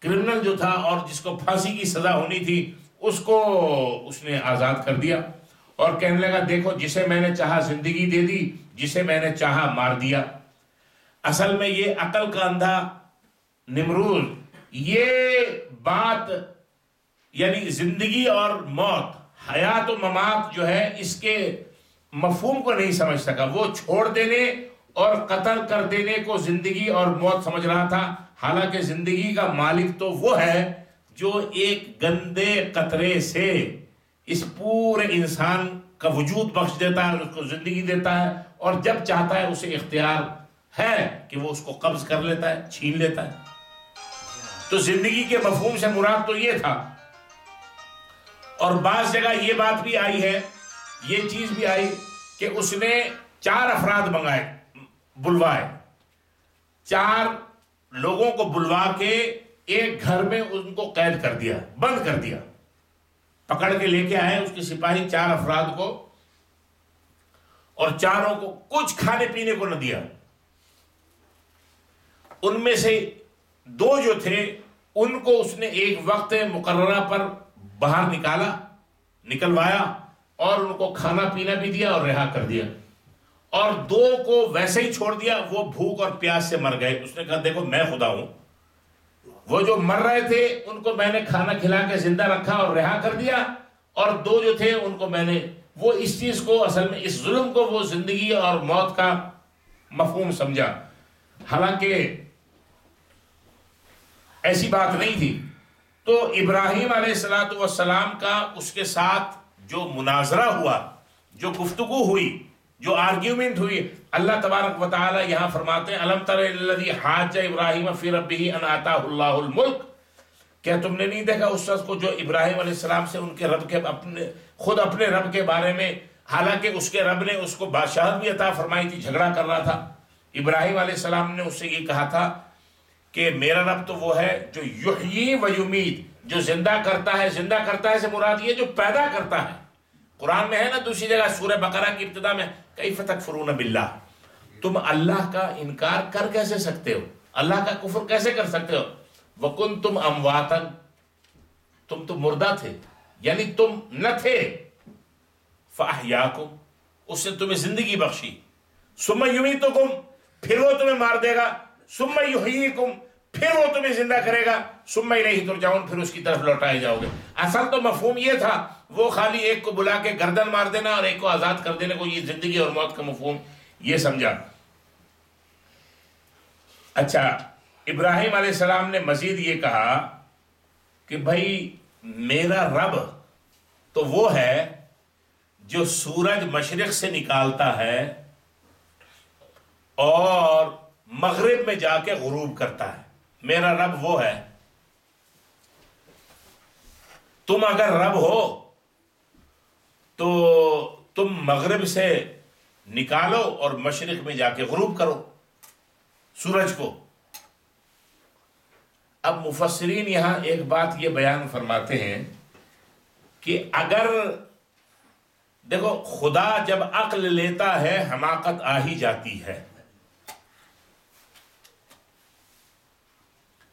کرمنل جو تھا اور جس کو پھانسی کی سزا ہونی تھی، اس کو اس نے آزاد کر دیا، اور کہنے لگا دیکھو جسے میں نے چاہا زندگی دے دی، جسے میں نے چاہا مار دیا۔ اصل میں یہ عقل کا اندھا نمرود یہ بات، یعنی زندگی اور موت، حیات و ممات جو ہے، اس کے مفہوم کو نہیں سمجھ سکا۔ وہ چھوڑ دینے اور قتل کر دینے کو زندگی اور موت سمجھ رہا تھا، حالانکہ زندگی کا مالک تو وہ ہے جو ایک گندے قطرے سے اس پورے انسان کا وجود بخش دیتا ہے، اس کو زندگی دیتا ہے، اور جب چاہتا ہے اسے اختیار ہے کہ وہ اس کو قبض کر لیتا ہے، چھین لیتا ہے۔ تو زندگی کے مفہوم سے مراد تو یہ تھا۔ اور بعض جگہ یہ بات بھی آئی ہے، یہ چیز بھی آئی کہ اس نے 4 افراد بلوائے، 4 لوگوں کو بلوا کے ایک گھر میں ان کو قید کر دیا، بند کر دیا، پکڑ کے لے کے آئے اس کے سپاہی 4 افراد کو، اور 4 کو کچھ کھانے پینے کو نہ دیا۔ ان میں سے 2 جو تھے ان کو اس نے ایک وقت مقررہ پر باہر نکلوایا، اور ان کو کھانا پینا بھی دیا اور رہا کر دیا، اور 2 کو ویسے ہی چھوڑ دیا، وہ بھوک اور پیاس سے مر گئے۔ اس نے کہا دیکھو میں خدا ہوں، وہ جو مر رہے تھے ان کو میں نے کھانا کھلا کے زندہ رکھا اور رہا کر دیا، اور 2 جو تھے ان کو میں نے، وہ اس چیز کو اصل میں اس ظلم کو وہ زندگی اور موت کا مفہوم سمجھا، حالانکہ ایسی بات نہیں تھی۔ تو ابراہیم علیہ السلام کا اس کے ساتھ جو مناظرہ ہوا، جو گفتگو ہوئی، جو آرگیومنٹ ہوئی، اللہ تبارک و تعالی یہاں فرماتے ہیں الم تر الذی حاج ابراہیم فی ربہ ان آتاہ اللہ الملک، کیا تم نے نہیں دیکھا اس شخص کو جو ابراہیم علیہ السلام سے ان کے رب کے خود اپنے رب کے بارے میں، حالانکہ اس کے رب نے اس کو بادشاہت بھی عطا فرمائی تھی، جھگڑا کر رہا تھا۔ ابراہیم علیہ السلام نے اس سے یہ کہا تھا کہ میرا رب تو وہ ہے جو یحیی و یمیت، جو زندہ کرتا ہے سے مراد یہ جو پیدا کرتا ہے۔ قرآن میں ہے نا دوسری جگہ سورہ بقرہ کی ابتدا میں کیف تکفرون باللہ، تم اللہ کا انکار کر کیسے سکتے ہو، اللہ کا کفر کیسے کر سکتے ہو؟ وکنتم امواتا، تم تو مردہ تھے، یعنی تم نہ تھے، فاحیاکم، اس نے تمہیں زندگی بخشی، ثم یمیتکم، پھر وہ تمہیں مار دے گا، ثم یحییکم، پھر وہ تمہیں زندہ کرے گا، ثم الیہ ترجعون، پھر اس کی طرف لوٹائے جاؤ گے۔ اصل تو مفہوم یہ تھا، وہ خالی ایک کو بلا کے گردن مار دینا اور ایک کو آزاد کر دینے کو، یہ زندگی اور موت کا مفہوم یہ سمجھا۔ اچھا، ابراہیم علیہ السلام نے مزید یہ کہا کہ بھائی میرا رب تو وہ ہے جو سورج مشرق سے نکالتا ہے اور مغرب میں جا کے غروب کرتا ہے، میرا رب وہ ہے۔ تم اگر رب ہو تو تم مغرب سے نکالو اور مشرق میں جا کے غروب کرو سورج کو۔ اب مفسرین یہاں ایک بات یہ بیان فرماتے ہیں کہ اگر دیکھو خدا جب عقل لیتا ہے حماقت آ ہی جاتی ہے،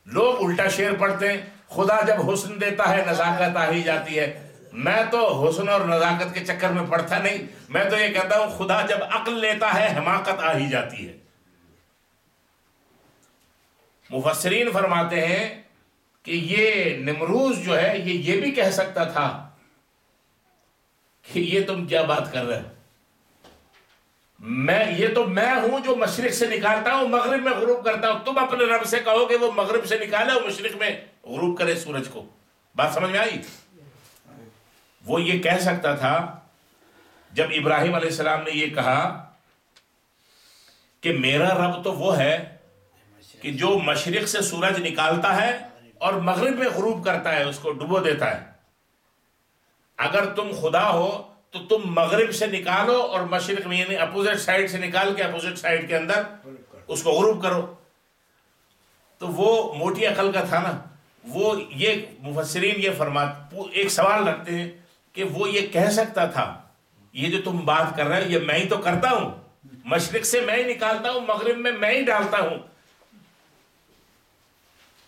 لوگ الٹا شعر پڑھتے ہیں، خدا جب حسن دیتا ہے نزاکت آ ہی جاتی ہے۔ میں تو حسن اور نزاکت کے چکر میں پڑھتا نہیں، میں تو یہ کہتا ہوں خدا جب عقل لیتا ہے حماقت آ ہی جاتی ہے۔ مفسرین فرماتے ہیں کہ یہ نمروز جو ہے یہ بھی کہہ سکتا تھا کہ یہ تم کیا بات کر رہے ہو، میں ہوں جو مشرق سے نکالتا ہوں مغرب میں غروب کرتا ہوں، تم اپنے رب سے کہو کہ وہ مغرب سے نکالے اور مشرق میں غروب کرے سورج کو۔ بات سمجھ میں آئی؟ وہ یہ کہہ سکتا تھا جب ابراہیم علیہ السلام نے یہ کہا کہ میرا رب تو وہ ہے کہ جو مشرق سے سورج نکالتا ہے اور مغرب میں غروب کرتا ہے، اس کو ڈبو دیتا ہے۔ اگر تم خدا ہو تو تم مغرب سے نکالو اور مشرق میں، یعنی اپوزٹ سائڈ سے نکال کے اپوزٹ سائڈ کے اندر اس کو غروب کرو۔ تو وہ موٹی عقل کا تھا نا، وہ یہ مفسرین یہ ایک سوال رکھتے ہیں کہ وہ یہ کہہ سکتا تھا یہ جو تم بات کر رہے ہو یہ میں ہی تو کرتا ہوں، مشرق سے میں ہی نکالتا ہوں، مغرب میں میں ہی ڈالتا ہوں۔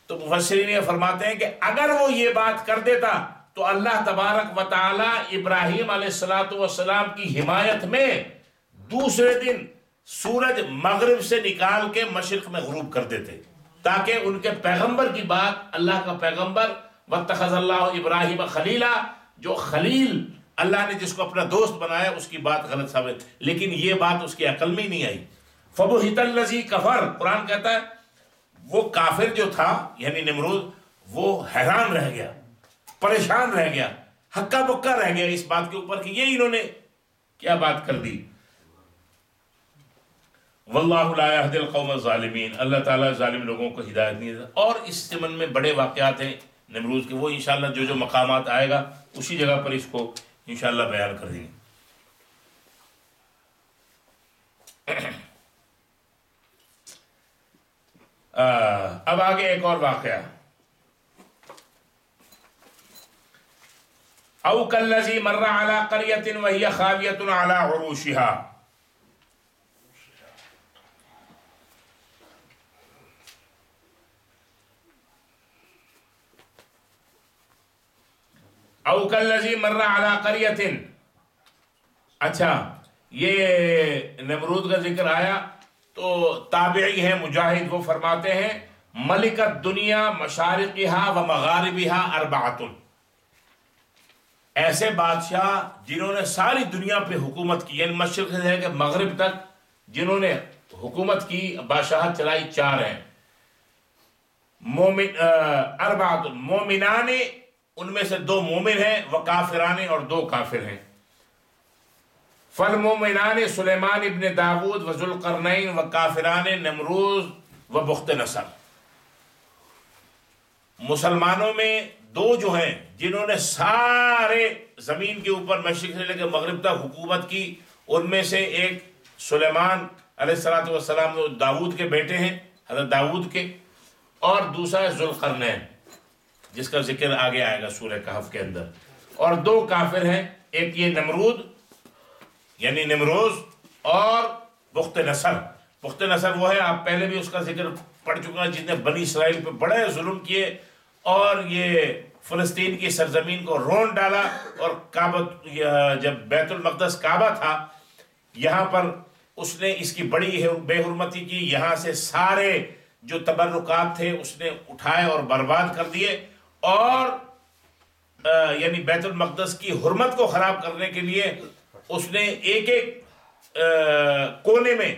تو مفسرین یہ فرماتے ہیں کہ اگر وہ یہ بات کر دیتا تو اللہ تبارک و تعالی ابراہیم علیہ السلام کی حمایت میں دوسرے دن سورج مغرب سے نکال کے مشرق میں غروب کر دیتے، تاکہ ان کے پیغمبر کی بات، اللہ کا پیغمبر واتخذ اللہ ابراہیم خلیلا، جو خلیل اللہ نے جس کو اپنا دوست بنایا، اس کی بات غلط ثابت، لیکن یہ بات اس کی عقل میں ہی نہیں آئی۔ فَبُهِتَ الَّذِي كَفَرَ، قرآن کہتا ہے وہ کافر جو تھا یعنی نمرود، وہ حیران رہ گیا، پریشان رہ گیا، ہکا بکا رہ گیا اس بات کے اوپر کہ یہ انہوں نے کیا بات کر دی۔ واللہ لا یہدی القوم الظالمین، اللہ تعالیٰ ظالم لوگوں کو ہدایت نہیں دیتا۔ اور اس زمن میں بڑے واقعات ہیں نمرود کے، وہ انشاءاللہ جو جو مقامات آئے گا اسی جگہ پر اس کو انشاءاللہ بیان کر دیں گے۔ اب آگے ایک اور واقعہ، او کالذی مر علی قریۃ وہی خاویۃ علی عروشها، او کالذی مر علی قریۃ۔ اچھا، یہ نمرود کا ذکر آیا تو تابعی ہیں مجاہد، وہ فرماتے ہیں ملکت دنیا مشارقها و مغاربها اربعۃ، ایسے بادشاہ جنہوں نے ساری دنیا پہ حکومت کی، یعنی مشرق سے لے کے مغرب تک جنہوں نے حکومت کی، بادشاہت چلائی، چار ہیں۔ مومن اربعۃ، مومنان، ان میں سے دو مومن ہیں، و کافران، اور دو کافر ہیں۔ فالمومنان سلیمان ابن داود و ذوالقرنین، و کافران نمروز و بخت نصر۔ مسلمانوں میں دو جو ہیں جنہوں نے سارے زمین کے اوپر مشرق سے لے کے مغرب تک حکومت کی، ان میں سے ایک سلیمان علیہ السلام داود کے بیٹے ہیں، حضرت داود کے، اور دوسرا ہے ذوالقرنین جس کا ذکر آگے آئے گا سورہ کہف کے اندر، اور دو کافر ہیں، ایک یہ نمرود یعنی نمروز، اور بخت نصر۔ بخت نصر وہ ہے، آپ پہلے بھی اس کا ذکر پڑھ چکا ہے، جس نے بنی اسرائیل پہ بڑے ظلم کیے اور یہ فلسطین کی سرزمین کو رون ڈالا، اور کعبہ، جب بیت المقدس کعبہ تھا یہاں پر اس نے اس کی بڑی بے حرمتی کی، یہاں سے سارے جو تبرکات تھے اس نے اٹھائے اور برباد کر دیے، اور یعنی بیت المقدس کی حرمت کو خراب کرنے کے لیے اس نے ایک ایک کونے میں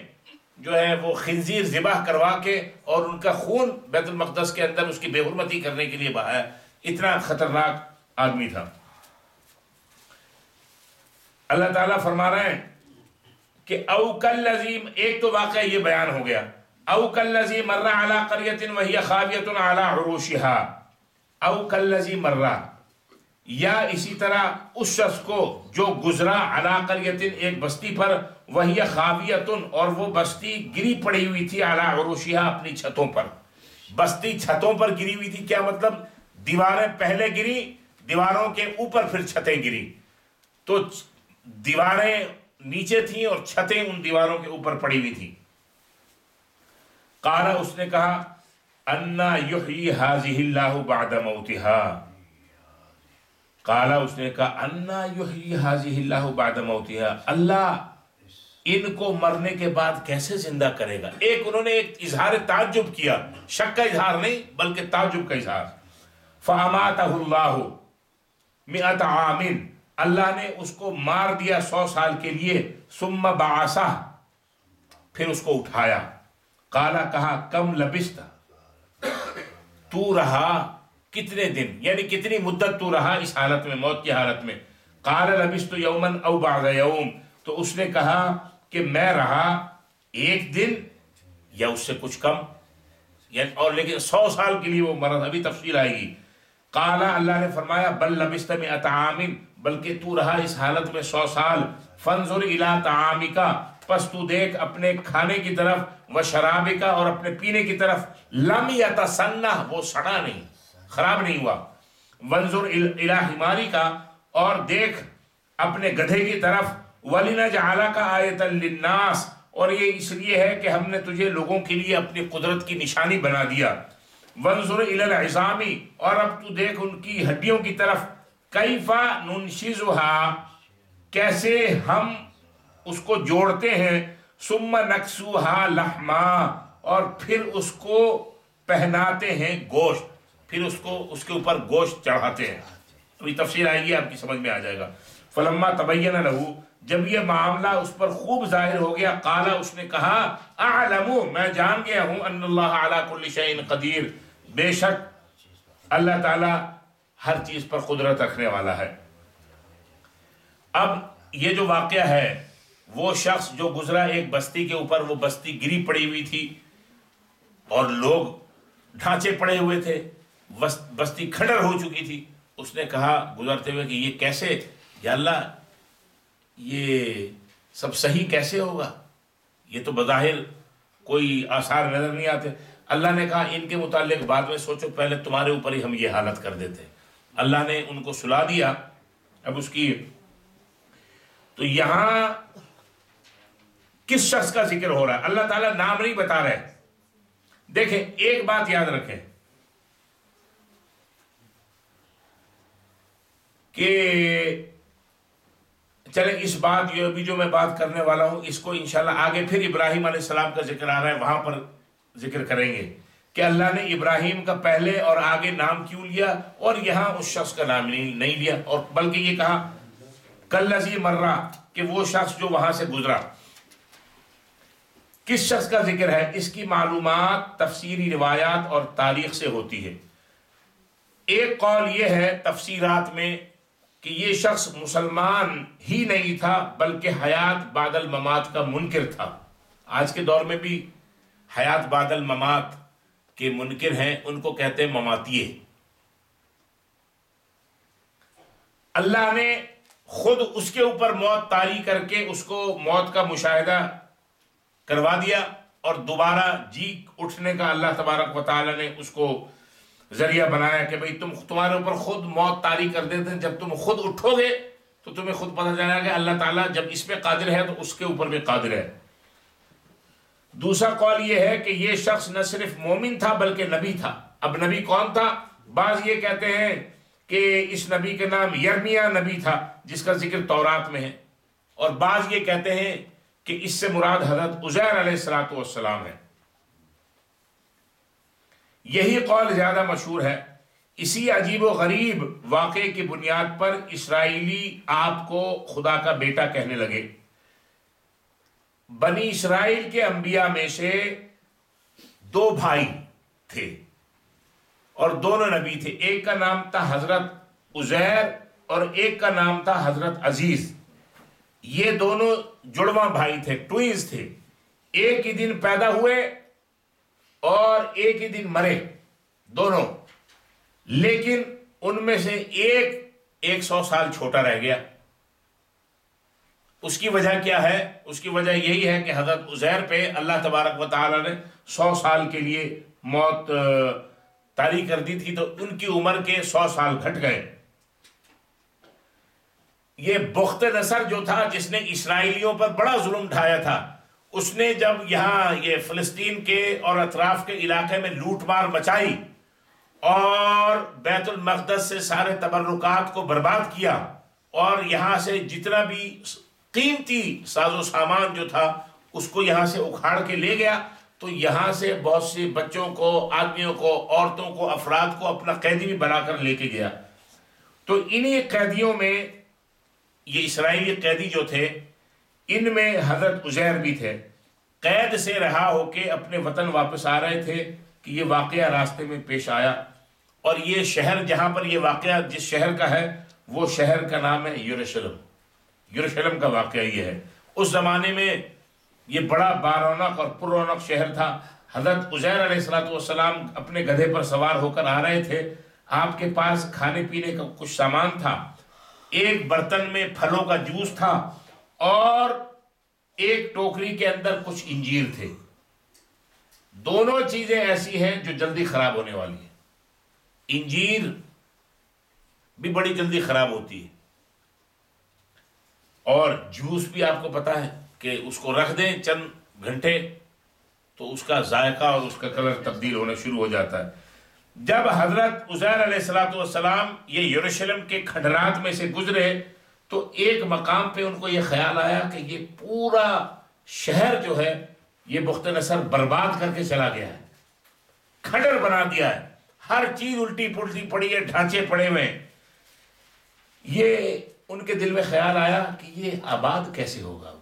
جو ہے وہ خنزیر ذبح کروا کے اور ان کا خون بیت المقدس کے اندر اس کی بے حرمتی کرنے کے لیے بہایا۔ اتنا خطرناک آدمی تھا۔ اللہ تعالیٰ فرما رہے ہیں کہ او کالذی، ایک تو واقعہ یہ بیان ہو گیا، او کالذی مر علی قریۃ وہی خاویۃ علی عروشها، او کالذی مر، یا اسی طرح اس شخص کو جو گزرا علی قریۃ، ایک بستی پر، وہی خاویۃ، اور وہ بستی گری پڑی ہوئی تھی، علی عروشها، اپنی چھتوں پر۔ بستی چھتوں پر گری ہوئی تھی، کیا مطلب؟ دیواریں پہلے گری، دیواروں کے اوپر پھر چھتیں گری، تو دیواریں نیچے تھیں اور چھتیں ان دیواروں کے اوپر پڑی ہوئی تھیں۔ قال، اس نے کہا، انا یحیی ھذہ اللہ بعد موتها، قال، اس نے کہا، انا یحیی ھذہ اللہ بعد موتها، اللہ ان کو مرنے کے بعد کیسے زندہ کرے گا؟ ایک انہوں نے ایک اظہار تعجب کیا، شک کا اظہار نہیں بلکہ تعجب کا اظہار۔ فاماتہ اللہ 100 عام، اللہ نے اس کو مار دیا 100 سال کے لیے، ثم بعثہ، پھر اس کو اٹھایا۔ قال، کہا، کم لبثت، تو رہا کتنے دن، یعنی کتنی مدت تو رہا اس حالت میں، موت کی حالت میں؟ قال لبثت یوما او بعض یوم، تو اس نے کہا کہ میں رہا ایک دن یا اس سے کچھ کم، یعنی اور لیکن 100 سال کے لیے وہ مرض، ابھی تفصیل آئے گی۔ قال، اللہ نے فرمایا، بل لبثت 100 عام، بلکہ تو رہا اس حالت میں 100 سال۔ فانظر الی طعامک، پس تو دیکھ اپنے کھانے کی طرف، و شرابک، اور اپنے پینے کی طرف، لم یتسنہ، وہ سڑا نہیں، خراب نہیں ہوا۔ وانظر الی حمارک، اور دیکھ اپنے گدھے کی طرف، ولنجعلک آیۃ للناس، اور یہ اس لیے ہے کہ ہم نے تجھے لوگوں کے لیے اپنی قدرت کی نشانی بنا دیا. وانظر الی العظام، اور اب تو دیکھ ان کی ہڈیوں کی طرف. کیف ننشزها، کیسے ہم اس کو جوڑتے ہیں. ثم نکسوها لحما، اور پھر اس کو پہناتے ہیں گوشت، پھر اس کو اس کے اوپر گوشت چڑھاتے ہیں. ابھی تفسیر آئے گی، آپ کی سمجھ میں آ جائے گا. فلما تبین لہ، جب یہ معاملہ اس پر خوب ظاہر ہو گیا، قال، اس نے کہا، اعلم، میں جان گیا ہوں، ان اللہ علی کل شیء قدیر، بے شک اللہ تعالی ہر چیز پر قدرت رکھنے والا ہے. اب یہ جو واقعہ ہے، وہ شخص جو گزرا ایک بستی کے اوپر، وہ بستی گری پڑی ہوئی تھی اور لوگ ڈھانچے پڑے ہوئے تھے، بستی کھنڈر ہو چکی تھی. اس نے کہا گزرتے ہوئے کہ یہ کیسے، یا اللہ یہ سب صحیح کیسے ہوگا، یہ تو بظاہر کوئی آثار نظر نہیں آتے. اللہ نے کہا ان کے متعلق بعد میں سوچو، پہلے تمہارے اوپر ہی ہم یہ حالت کر دیتے. اللہ نے ان کو سلا دیا. اب اس کی تو یہاں کس شخص کا ذکر ہو رہا ہے؟ اللہ تعالیٰ نام نہیں بتا رہے. دیکھیں ایک بات یاد رکھیں کہ چلیں اس بات یہ ابھی جو میں بات کرنے والا ہوں اس کو انشاءاللہ آگے پھر ابراہیم علیہ السلام کا ذکر آ رہا ہے، وہاں پر ذکر کریں گے کہ اللہ نے ابراہیم کا پہلے اور آگے نام کیوں لیا اور یہاں اس شخص کا نام نہیں لیا، اور بلکہ یہ کہا کالذی مرہ، کہ وہ شخص جو وہاں سے گزرا. کس شخص کا ذکر ہے؟ اس کی معلومات تفسیری روایات اور تاریخ سے ہوتی ہے. ایک قول یہ ہے تفسیرات میں کہ یہ شخص مسلمان ہی نہیں تھا بلکہ حیات بعد الممات کا منکر تھا. آج کے دور میں بھی حیات بعد الممات کے منکر ہیں، ان کو کہتے ہیں مماتیے. اللہ نے خود اس کے اوپر موت طاری کر کے اس کو موت کا مشاہدہ کروا دیا، اور دوبارہ جی اٹھنے کا اللہ تبارک و تعالی نے اس کو ذریعہ بنایا کہ بھئی تمہارے اوپر خود موت طاری کر دیتے ہیں، جب تم خود اٹھو گے تو تمہیں خود پتہ چلے گا کہ اللہ تعالیٰ جب اس پہ قادر ہے تو اس کے اوپر بھی قادر ہے. دوسرا قول یہ ہے کہ یہ شخص نہ صرف مومن تھا بلکہ نبی تھا. اب نبی کون تھا؟ بعض یہ کہتے ہیں کہ اس نبی کے نام یرمیہ نبی تھا جس کا ذکر تورات میں ہے، اور بعض یہ کہتے ہیں کہ اس سے مراد حضرت عزیر علیہ السلام ہے. یہی قول زیادہ مشہور ہے. اسی عجیب و غریب واقعے کی بنیاد پر اسرائیلی آپ کو خدا کا بیٹا کہنے لگے. بنی اسرائیل کے انبیاء میں سے 2 بھائی تھے اور دونوں نبی تھے. ایک کا نام تھا حضرت عزیر اور ایک کا نام تھا حضرت عزیز. یہ دونوں جڑواں بھائی تھے، ٹوئنز تھے. ایک ہی دن پیدا ہوئے اور ایک ہی دن مرے دونوں، لیکن ان میں سے ایک 100 سال چھوٹا رہ گیا. اس کی وجہ کیا ہے؟ اس کی وجہ یہی ہے کہ حضرت عزیر پہ اللہ تبارک و تعالی نے 100 سال کے لیے موت طاری کر دی تھی، تو ان کی عمر کے 100 سال گھٹ گئے. یہ بخت نصر جو تھا جس نے اسرائیلیوں پر بڑا ظلم ڈھایا تھا، اس نے جب یہاں یہ فلسطین کے اور اطراف کے علاقے میں لوٹ مار مچائی اور بیت المقدس سے سارے تبرکات کو برباد کیا اور یہاں سے جتنا بھی قیمتی ساز و سامان جو تھا اس کو یہاں سے اکھاڑ کے لے گیا، تو یہاں سے بہت سے بچوں کو، آدمیوں کو، عورتوں کو، افراد کو اپنا قیدی بھی بنا کر لے کے گیا. تو انہی قیدیوں میں یہ اسرائیلی قیدی جو تھے ان میں حضرت عزیر بھی تھے. قید سے رہا ہو کے اپنے وطن واپس آ رہے تھے کہ یہ واقعہ راستے میں پیش آیا، اور یہ شہر جہاں پر یہ واقعہ جس شہر کا ہے وہ شہر کا نام ہے یروشلم. یروشلم کا واقعہ یہ ہے. اس زمانے میں یہ بڑا بارونق اور پر رونق شہر تھا. حضرت عزیر علیہ السلام اپنے گدھے پر سوار ہو کر آ رہے تھے. آپ کے پاس کھانے پینے کا کچھ سامان تھا، ایک برتن میں پھلوں کا جوس تھا اور ایک ٹوکری کے اندر کچھ انجیر تھے. دونوں چیزیں ایسی ہیں جو جلدی خراب ہونے والی ہیں. انجیر بھی بڑی جلدی خراب ہوتی ہے اور جوس بھی آپ کو پتا ہے کہ اس کو رکھ دیں چند گھنٹے تو اس کا ذائقہ اور اس کا کلر تبدیل ہونا شروع ہو جاتا ہے۔ جب حضرت عزیر علیہ السلام یہ یروشلم کے کھنڈرات میں سے گزرے تو ایک مقام پہ ان کو یہ خیال آیا کہ یہ پورا شہر جو ہے یہ بخت نصر برباد کر کے چلا گیا ہے، کھنڈر بنا دیا ہے، ہر چیز الٹی پلٹی پڑی ہے، ڈھانچے پڑے ہوئے ہیں۔ یہ ان کے دل میں خیال آیا کہ یہ آباد کیسے ہوگا،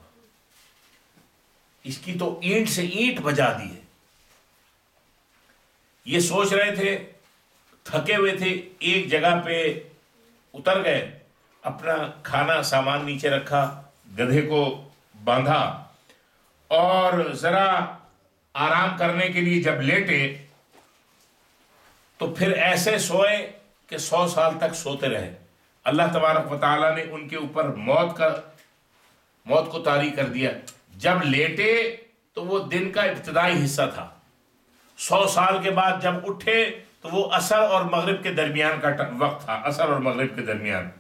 اس کی تو اینٹ سے اینٹ بجا دی ہے۔ یہ سوچ رہے تھے، تھکے ہوئے تھے، ایک جگہ پہ اتر گئے، اپنا کھانا سامان نیچے رکھا، گدھے کو باندھا اور ذرا آرام کرنے کے لیے جب لیٹے تو پھر ایسے سوئے کہ 100 سال تک سوتے رہے۔ اللہ تبارک و تعالیٰ نے ان کے اوپر موت کو طاری کر دیا۔ جب لیٹے تو وہ دن کا ابتدائی حصہ تھا، 100 سال کے بعد جب اٹھے تو وہ عصر اور مغرب کے درمیان کا وقت تھا، عصر اور مغرب کے درمیان۔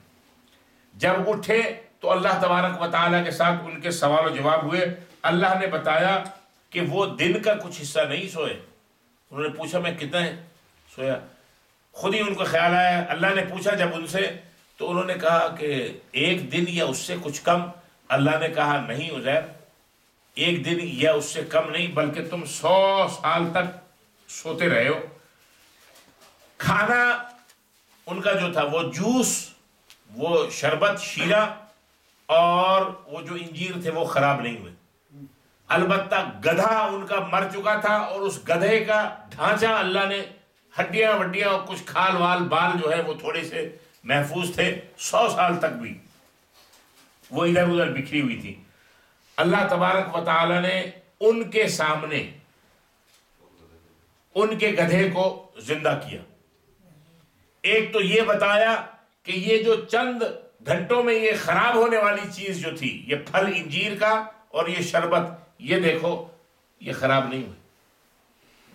جب اٹھے تو اللہ تبارک و تعالیٰ کے ساتھ ان کے سوال و جواب ہوئے۔ اللہ نے بتایا کہ وہ دن کا کچھ حصہ نہیں سوئے۔ انہوں نے پوچھا میں کتنا سویا، خود ہی ان کو خیال آیا۔ اللہ نے پوچھا جب ان سے تو انہوں نے کہا کہ 1 دن یا اس سے کچھ کم۔ اللہ نے کہا نہیں عزیر، 1 دن یا اس سے کم نہیں، بلکہ تم 100 سال تک سوتے رہے ہو۔ کھانا ان کا جو تھا وہ جوس، وہ شربت، شیرہ اور وہ جو انجیر تھے وہ خراب نہیں ہوئے۔ البتہ گدھا ان کا مر چکا تھا اور اس گدھے کا ڈھانچہ اللہ نے ہڈیاں وڈیاں اور کچھ کھال وال بال جو ہے وہ تھوڑے سے محفوظ تھے، 100 سال تک بھی وہ ادھر ادھر بکھری ہوئی تھی۔ اللہ تبارک و تعالی نے ان کے سامنے ان کے گدھے کو زندہ کیا۔ ایک تو یہ بتایا کہ یہ جو چند گھنٹوں میں یہ خراب ہونے والی چیز جو تھی، یہ پھل انجیر کا اور یہ شربت، یہ دیکھو یہ خراب نہیں ہوئی۔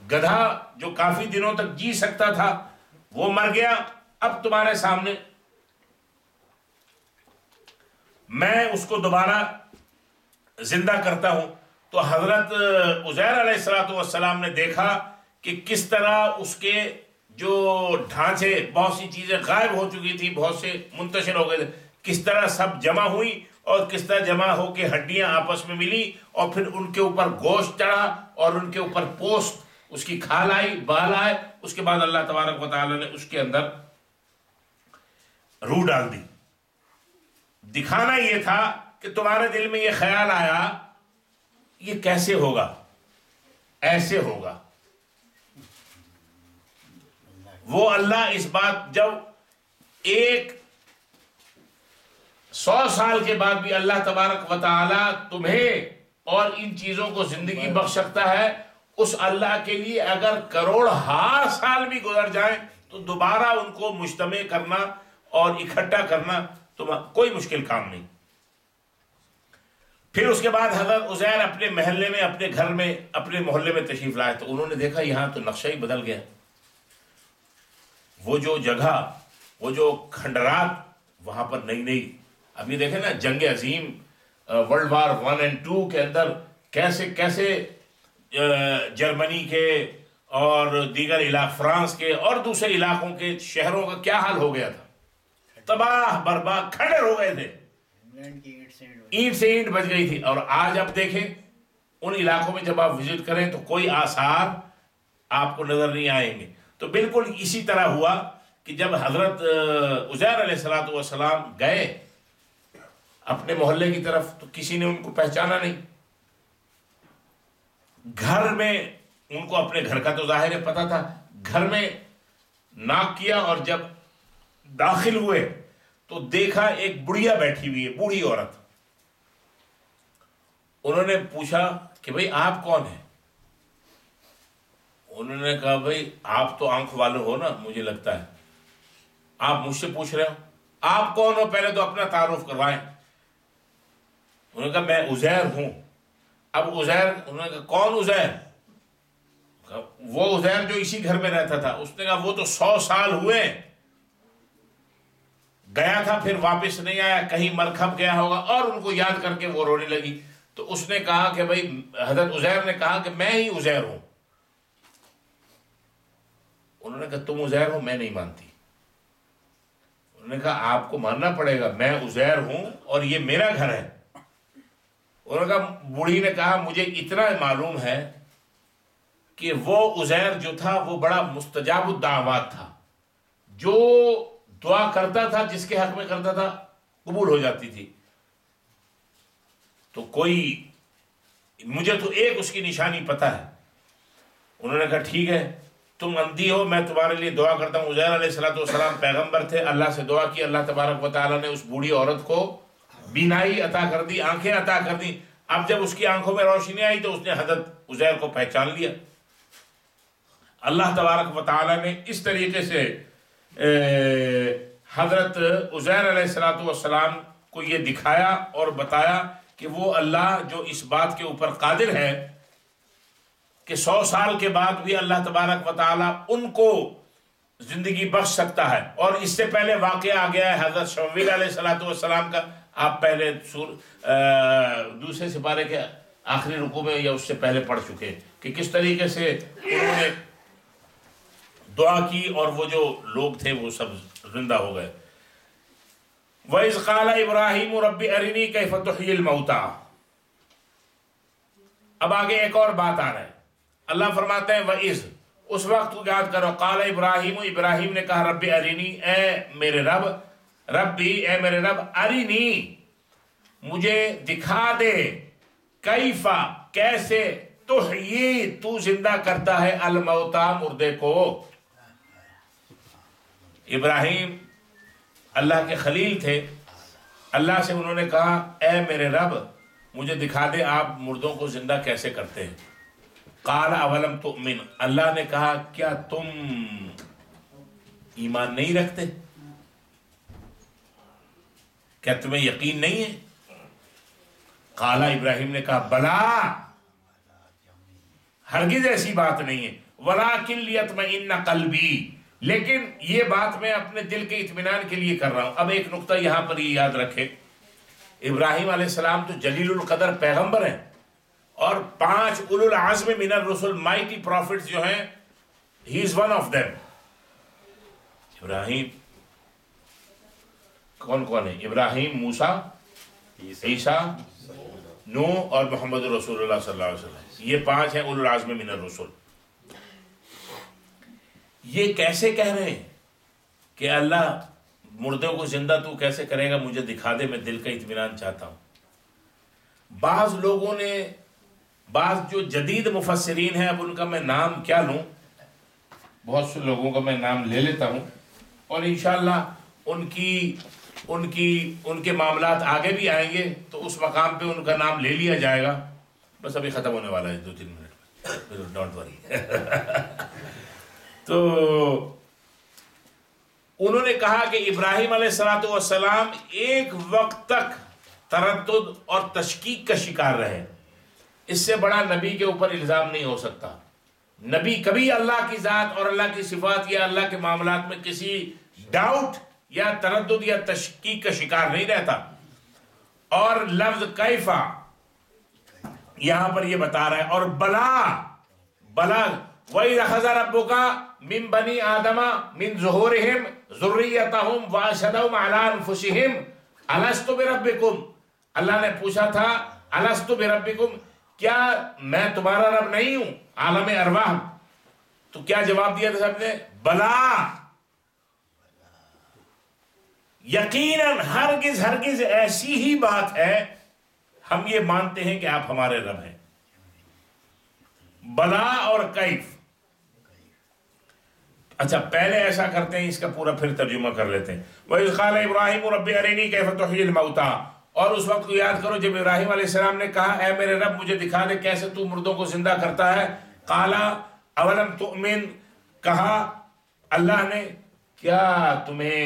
گدھا جو کافی دنوں تک جی سکتا تھا وہ مر گیا، اب تمہارے سامنے میں اس کو دوبارہ زندہ کرتا ہوں۔ تو حضرت عزیر علیہ السلام نے دیکھا کہ کس طرح اس کے جو ڈھانچے، بہت سی چیزیں غائب ہو چکی تھی، بہت سے منتشر ہو گئے تھے، کس طرح سب جمع ہوئی اور کس طرح جمع ہو کے ہڈیاں آپس میں ملی اور پھر ان کے اوپر گوشت چڑھا اور ان کے اوپر پوست، اس کی کھال آئی، بال آئے۔ اس کے بعد اللہ تبارک و تعالی نے اس کے اندر روح ڈال دی۔ دکھانا یہ تھا کہ تمہارے دل میں یہ خیال آیا یہ کیسے ہوگا، ایسے ہوگا۔ وہ اللہ اس بات، جب 100 سال کے بعد بھی اللہ تبارک و تعالی تمہیں اور ان چیزوں کو زندگی بخش سکتا ہے، اس اللہ کے لیے اگر کروڑ سال بھی گزر جائیں تو دوبارہ ان کو مجتمع کرنا اور اکٹھا کرنا کوئی مشکل کام نہیں۔ پھر اس کے بعد حضرت عزیر اپنے محلے میں، اپنے گھر میں، اپنے محلے میں تشریف لائے تو انہوں نے دیکھا یہاں تو نقشہ ہی بدل گیا۔ وہ جو جگہ، وہ جو کھنڈرات، وہاں پر نئی اب یہ دیکھیں نا، جنگ عظیم ورلڈ وار 1 اور 2 کے اندر کیسے کیسے جرمنی کے اور دیگر علاقے، فرانس کے اور دوسرے علاقوں کے شہروں کا کیا حال ہو گیا تھا، تباہ برباد، کھنڈر ہو گئے تھے، اینٹ سے اینٹ بج گئی تھی۔ اور آج اب دیکھیں ان علاقوں میں جب آپ وزٹ کریں تو کوئی آثار آپ کو نظر نہیں آئیں گے۔ تو بالکل اسی طرح ہوا کہ جب حضرت عزیر علیہ السلام گئے اپنے محلے کی طرف تو کسی نے ان کو پہچانا نہیں۔ گھر میں ان کو اپنے گھر کا تو ظاہر ہے پتا تھا، گھر میں ناک کیا اور جب داخل ہوئے تو دیکھا ایک بڑھیا بیٹھی ہوئی ہے، بوڑھی عورت۔ انہوں نے پوچھا کہ بھئی آپ کون ہیں؟ انہوں نے کہا بھئی آپ تو آنکھ والے ہو نا، مجھے لگتا ہے آپ مجھ سے پوچھ رہے ہو، آپ کون ہو پہلے تو اپنا تعارف کروائیں۔ انہوں نے کہا میں عزیر ہوں۔ اب عزیر، انہوں نے کہا کون عزیر؟ وہ عزیر جو اسی گھر میں رہتا تھا۔ اس نے کہا وہ تو 100 سال ہوئے، گیا تھا پھر واپس نہیں آیا، کہیں مرکب گیا ہوگا، اور ان کو یاد کر کے وہ رونے لگی۔ تو اس نے کہا کہ بھائی حضرت عزیر نے کہا کہ میں ہی عزیر ہوں. انہوں نے کہا تم عزیر ہو؟ میں نہیں مانتی. انہوں نے کہا آپ کو ماننا پڑے گا، میں عزیر ہوں اور یہ میرا گھر ہے. انہوں نے کہا، بوڑھی نے کہا مجھے اتنا معلوم ہے کہ وہ عزیر جو تھا وہ بڑا مستجاب الدعوات تھا، جو دعا کرتا تھا جس کے حق میں کرتا تھا قبول ہو جاتی تھی. تو مجھے تو ایک اس کی نشانی پتہ ہے. انہوں نے کہا ٹھیک ہے، تم اندھی ہو، میں تمہارے لیے دعا کرتا ہوں. عزیر علیہ السلام پیغمبر تھے، اللہ سے دعا کی، اللہ تبارک و تعالیٰ نے اس بوڑھی عورت کو بینائی عطا کر دی، آنکھیں عطا کر دی. اب جب اس کی آنکھوں میں روشنی آئی تو اس نے حضرت عزیر کو پہچان لیا. اللہ تبارک و تعالیٰ نے اس طریقے سے حضرت عزیر علیہ السلام کو یہ دکھایا اور بتایا کہ وہ اللہ جو اس بات کے اوپر قادر ہے کہ 100 سال کے بعد بھی اللہ تبارک و تعالیٰ ان کو زندگی بخش سکتا ہے. اور اس سے پہلے واقعہ آ گیا ہے حضرت شمویل علیہ السلام کا. آپ پہلے دوسرے سپارے کے آخری رکوع میں یا اس سے پہلے پڑھ چکے کہ کس طریقے سے انہوں نے دعا کی اور وہ جو لوگ تھے وہ سب زندہ ہو گئے. وَإِذْ قَالَ إِبْرَاهِيمُ رَبِّ أَرِنِي كَيْفَ تُحْيِي الْمَوْتَى. اب آگے ایک اور بات آ رہا ہے. اللہ فرماتے ہیں وَإِذْ، اس وقت کو یاد کرو، قال ابراہیم، ابراہیم نے کہا رب ارینی، اے میرے رب، ربی اے میرے رب، ارینی مجھے دکھا دے، کیفا کیسے، تحیی تو زندہ کرتا ہے، الموتا مردے کو. ابراہیم اللہ کے خلیل تھے. اللہ سے انہوں نے کہا اے میرے رب مجھے دکھا دے آپ مردوں کو زندہ کیسے کرتے ہیں. قال اولم تؤمن، اللہ نے کہا کیا تم ایمان نہیں رکھتے، کیا تمہیں یقین نہیں ہے. قال ابراہیم نے کہا بلا، ہرگز ایسی بات نہیں ہے، ولکن لیطمئن قلبی، لیکن یہ بات میں اپنے دل کے اطمینان کے لیے کر رہا ہوں. اب ایک نقطہ یہاں پر یہ یاد رکھے، ابراہیم علیہ السلام تو جلیل القدر پیغمبر ہیں، اور 5 اولو العزم من الرسل مائٹی پروفٹس جو ہیں، ہی از ون آف دیم. ابراہیم کون ہے؟ ابراہیم، موسیٰ، عیسیٰ، نوح اور محمد رسول اللہ صلی اللہ علیہ وسلم. یہ 5 ہیں اولو العزم من الرسل. یہ کیسے کہہ رہے ہیں کہ اللہ مردوں کو زندہ تو کیسے کرے گا، مجھے دکھا دے، میں دل کا اطمینان چاہتا ہوں. بعض لوگوں نے، بعض جو جدید مفسرین ہیں، اب ان کا میں نام کیا لوں، بہت سے لوگوں کا میں نام لے لیتا ہوں اور انشاءاللہ ان کے معاملات آگے بھی آئیں گے تو اس مقام پہ ان کا نام لے لیا جائے گا. بس ابھی ختم ہونے والا ہے 2-3 منٹ، ڈونٹ وری. تو انہوں نے کہا کہ ابراہیم علیہ السلام ایک وقت تک تردد اور تشکیک کا شکار رہے. اس سے بڑا نبی کے اوپر الزام نہیں ہو سکتا. نبی کبھی اللہ کی ذات اور اللہ کی صفات یا اللہ کے معاملات میں کسی ڈاؤٹ یا تردد یا تشکیک کا شکار نہیں رہتا. اور لفظ کیفا یہاں پر یہ بتا رہا ہے. اور بلا وَإِذْ أَخَذَ رَبُّكَ مِن بَنِي آدَمَ مِن ظُهُورِهِمْ ذُرِّيَّتَهُمْ وَأَشْهَدَهُمْ عَلَىٰ أَنفُسِهِمْ أَلَسْتُ بِرَبِّكُمْ. اللہ نے پوچھا تھا أَلَسْتُ بِرَبِّكُمْ، کیا میں تمہارا رب نہیں ہوں، عالم ارواح. تو کیا جواب دیا تھا سب نے؟ بلا، یقیناً ہرگز ایسی ہی بات ہے، ہم یہ مانتے ہیں کہ آپ ہمارے رب ہیں. بلا اور کیف. اچھا پہلے ایسا کرتے ہیں، اس کا پورا پھر ترجمہ کر لیتے ہیں. وَإِذْ قَالَ إِبْرَاهِيمُ رَبِّ أَرِنِي كَيْفَ تُحْيِي الْمَوْتَى. اور اس وقت کو یاد کرو جب ابراہیم علیہ السلام نے کہا اے میرے رب مجھے دکھا دے کیسے تو مردوں کو زندہ کرتا ہے. قَالَ أَوَلَمْ تُؤْمِنْ، کہا اللہ نے کیا تمہیں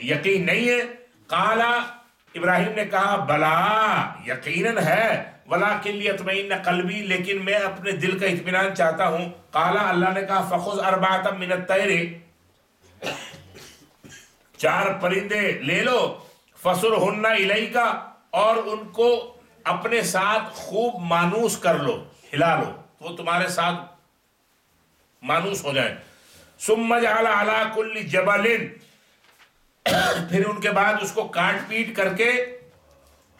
یقین نہیں ہے. قَالَ ابراہیم نے کہا بلا، یقیناً ہے، وَلَكِنْ لِيَطْمَئِنَّ قَلْبِي، لیکن میں اپنے دل کا اطمینان چاہتا ہوں. قَالَ اللہ نے کہا فَخُذْ أَرْبَعَةً مِنَ الطَّيْرِ، 4 پرندے لے لو، فَصُرْهُنَّ إِلَيْكَ، اور ان کو اپنے ساتھ خوب مانوس کر لو، ہلا لو، وہ تمہارے ساتھ مانوس ہو جائیں. ثم جعل علی کل جبل، پھر ان کے بعد اس کو کاٹ پیٹ کر کے،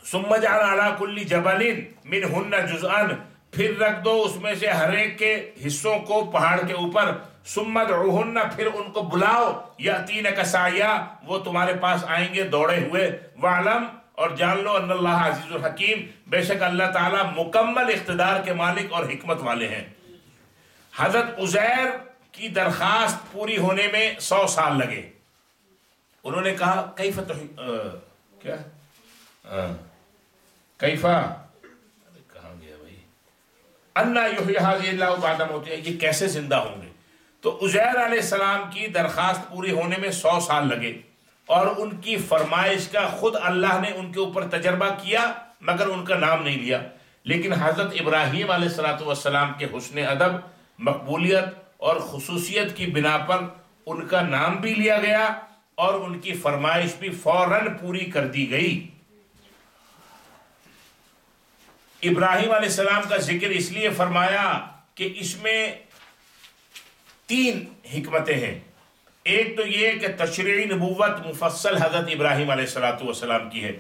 ثم جعل علی کل جبل منہن جزءا، پھر رکھ دو اس میں سے ہر ایک کے حصوں کو پہاڑ کے اوپر. ثم ادعوہن، پھر ان کو بلاؤ، یاتینک سعیا، وہ تمہارے پاس آئیں گے دوڑے ہوئے. وعلم، اور جان لو، ان اللہ عزیز الحکیم، بے شک اللہ تعالیٰ مکمل اقتدار کے مالک اور حکمت والے ہیں. حضرت عزیر کی درخواست پوری ہونے میں 100 سال لگے. انہوں نے کہا کہاں گیا بھائی، انا یحیی ھذہ اللہ بعد موتہ، یہ کیسے زندہ ہوں گے؟ تو عزیر علیہ السلام کی درخواست پوری ہونے میں 100 سال لگے، اور ان کی فرمائش کا خود اللہ نے ان کے اوپر تجربہ کیا، مگر ان کا نام نہیں لیا. لیکن حضرت ابراہیم علیہ السلام کے حسن ادب، مقبولیت اور خصوصیت کی بنا پر ان کا نام بھی لیا گیا، اور ان کی فرمائش بھی فوراً پوری کر دی گئی. ابراہیم علیہ السلام کا ذکر اس لیے فرمایا کہ اس میں 3 حکمتیں ہیں. ایک تو یہ کہ تشریعی نبوت مفصل حضرت ابراہیم علیہ السلام کی ہے.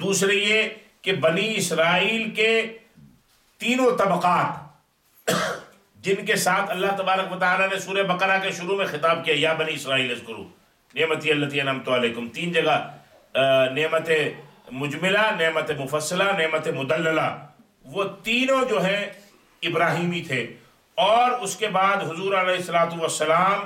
دوسرے یہ کہ بنی اسرائیل کے تینوں طبقات جن کے ساتھ اللہ تبارک و تعالیٰ نے سورہ بقرہ کے شروع میں خطاب کیا، یا بنی اسرائیل اذکروا نعمتی التی انعمت علیکم، 3 جگہ نعمت مجملہ، نعمت مفصلہ، نعمت مدللہ، وہ تینوں جو ہیں ابراہیمی تھے. اور اس کے بعد حضور علیہ السلام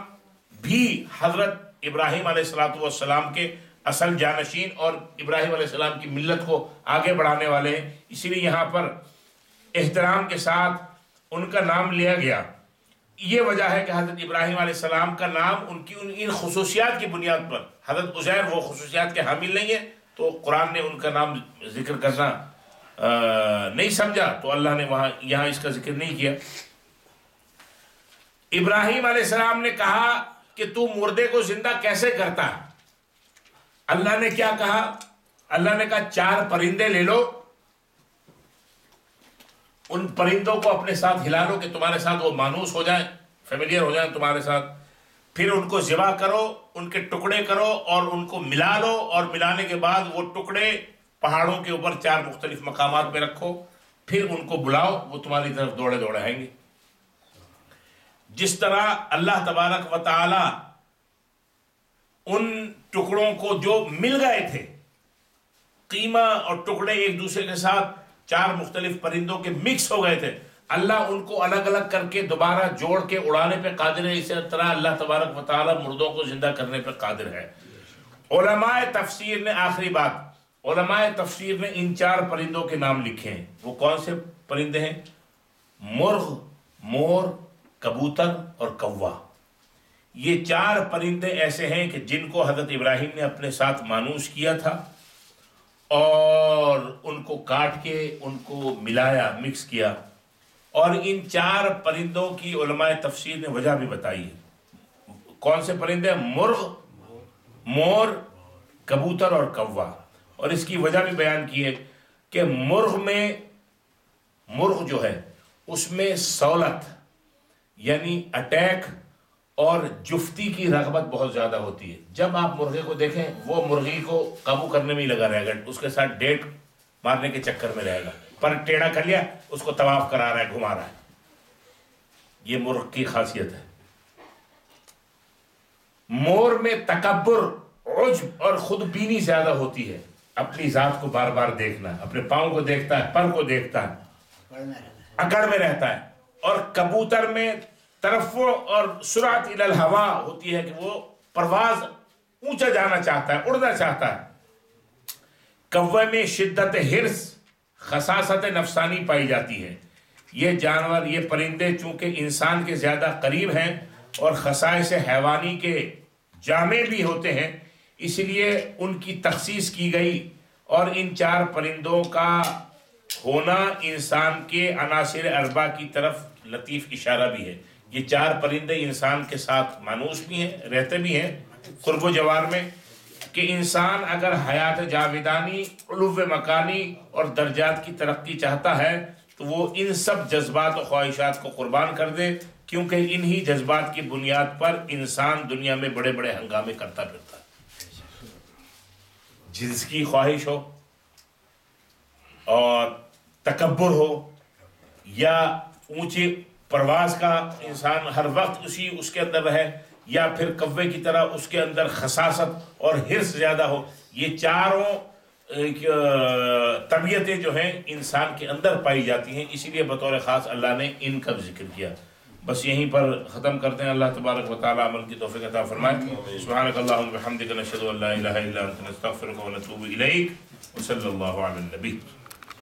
بھی حضرت ابراہیم علیہ السلام کے اصل جانشین اور ابراہیم علیہ السلام کی ملت کو آگے بڑھانے والے ہیں. اسی لیے یہاں پر احترام کے ساتھ ان کا نام لیا گیا. یہ وجہ ہے کہ حضرت ابراہیم علیہ السلام کا نام ان کی ان خصوصیات کی بنیاد پر، حضرت عزیر وہ خصوصیات کے حامل نہیں ہیں، تو قرآن نے ان کا نام ذکر کرنا نہیں سمجھا، تو اللہ نے یہاں اس کا ذکر نہیں کیا. ابراہیم علیہ السلام نے کہا کہ تو مردے کو زندہ کیسے کرتا ہے؟ اللہ نے کیا کہا؟ اللہ نے کہا 4 پرندے لے لو، ان پرندوں کو اپنے ساتھ ہلا لو کہ تمہارے ساتھ وہ مانوس ہو جائیں، فیملیئر ہو جائیں تمہارے ساتھ. پھر ان کو ذبح کرو، ان کے ٹکڑے کرو اور ان کو ملا لو، اور ملانے کے بعد وہ ٹکڑے پہاڑوں کے اوپر 4 مختلف مقامات پہ رکھو. پھر ان کو بلاؤ، وہ تمہاری طرف دوڑے دوڑے آئیں گے. جس طرح اللہ تبارک و تعالی ان ٹکڑوں کو جو مل گئے تھے، قیمہ اور ٹکڑے ایک دوسرے کے ساتھ 4 مختلف پرندوں کے مکس ہو گئے تھے، اللہ ان کو الگ الگ کر کے دوبارہ جوڑ کے اڑانے پہ قادر ہے. اسی طرح اللہ تبارک و تعالی مردوں کو زندہ کرنے پہ قادر ہے. علماء تفسیر نے، آخری بات، علماء تفسیر نے ان 4 پرندوں کے نام لکھے ہیں. وہ کون سے پرندے ہیں؟ مرغ، مور، کبوتر اور کوا. یہ 4 پرندے ایسے ہیں کہ جن کو حضرت ابراہیم نے اپنے ساتھ مانوس کیا تھا، اور ان کو کاٹ کے ان کو ملایا، مکس کیا. اور ان 4 پرندوں کی علماء تفسیر نے وجہ بھی بتائی ہے. کون سے پرندے؟ مرغ، مور، کبوتر اور کوا. اور اس کی وجہ بھی بیان کی ہے کہ مرغ جو ہے اس میں سولت یعنی اٹیک اور جفتی کی رغبت بہت زیادہ ہوتی ہے. جب آپ مرغے کو دیکھیں، وہ مرغی کو قابو کرنے میں ہی لگا رہے گا، اس کے ساتھ ڈیٹ مارنے کے چکر میں رہے گا، پر ٹیڑھا کر لیا اس کو طواف کرا رہا ہے، گھما رہا ہے. یہ مرغ کی خاصیت ہے. مور میں تکبر، عجب اور خود بینی زیادہ ہوتی ہے، اپنی ذات کو بار بار دیکھنا، اپنے پاؤں کو دیکھتا ہے، پر کو دیکھتا ہے، اکڑ میں رہتا ہے. اور کبوتر میں ترفع اور سرعت الی الہوا ہوتی ہے کہ وہ پرواز اونچا جانا چاہتا ہے، اڑنا چاہتا ہے. کوے میں شدت حرص، خساست نفسانی پائی جاتی ہے. یہ جانور، یہ پرندے چونکہ انسان کے زیادہ قریب ہیں اور خصائص حیوانی کے جامع بھی ہوتے ہیں، اس لیے ان کی تخصیص کی گئی. اور ان 4 پرندوں کا ہونا انسان کے عناصر اربع کی طرف لطیف اشارہ بھی ہے. یہ 4 پرندے انسان کے ساتھ مانوس بھی ہیں، رہتے بھی ہیں قرب و جوار میں، کہ انسان اگر حیات جاویدانی، علو مکانی اور درجات کی ترقی چاہتا ہے تو وہ ان سب جذبات و خواہشات کو قربان کر دے، کیونکہ انہی جذبات کی بنیاد پر انسان دنیا میں بڑے بڑے ہنگامے کرتا پھرتا ہے۔ جنس کی خواہش ہو اور تکبر ہو یا اونچی پرواز کا انسان ہر وقت اس کے اندر رہے، یا پھر کوے کی طرح اس کے اندر خساست اور حرص زیادہ ہو، یہ چاروں طبیعتیں جو ہیں انسان کے اندر پائی جاتی ہیں، اسی لیے بطور خاص اللہ نے ان کا ذکر کیا۔ بس یہیں پر ختم کرتے ہیں۔ اللہ تبارک و تعالی عمل کی توفیق عطا فرمائے۔ سبحانک اللہم و بحمدک، نشہد ان لا الہ الا انت، نستغفرک و نتوب الیک، وصلی اللہ علی النبی۔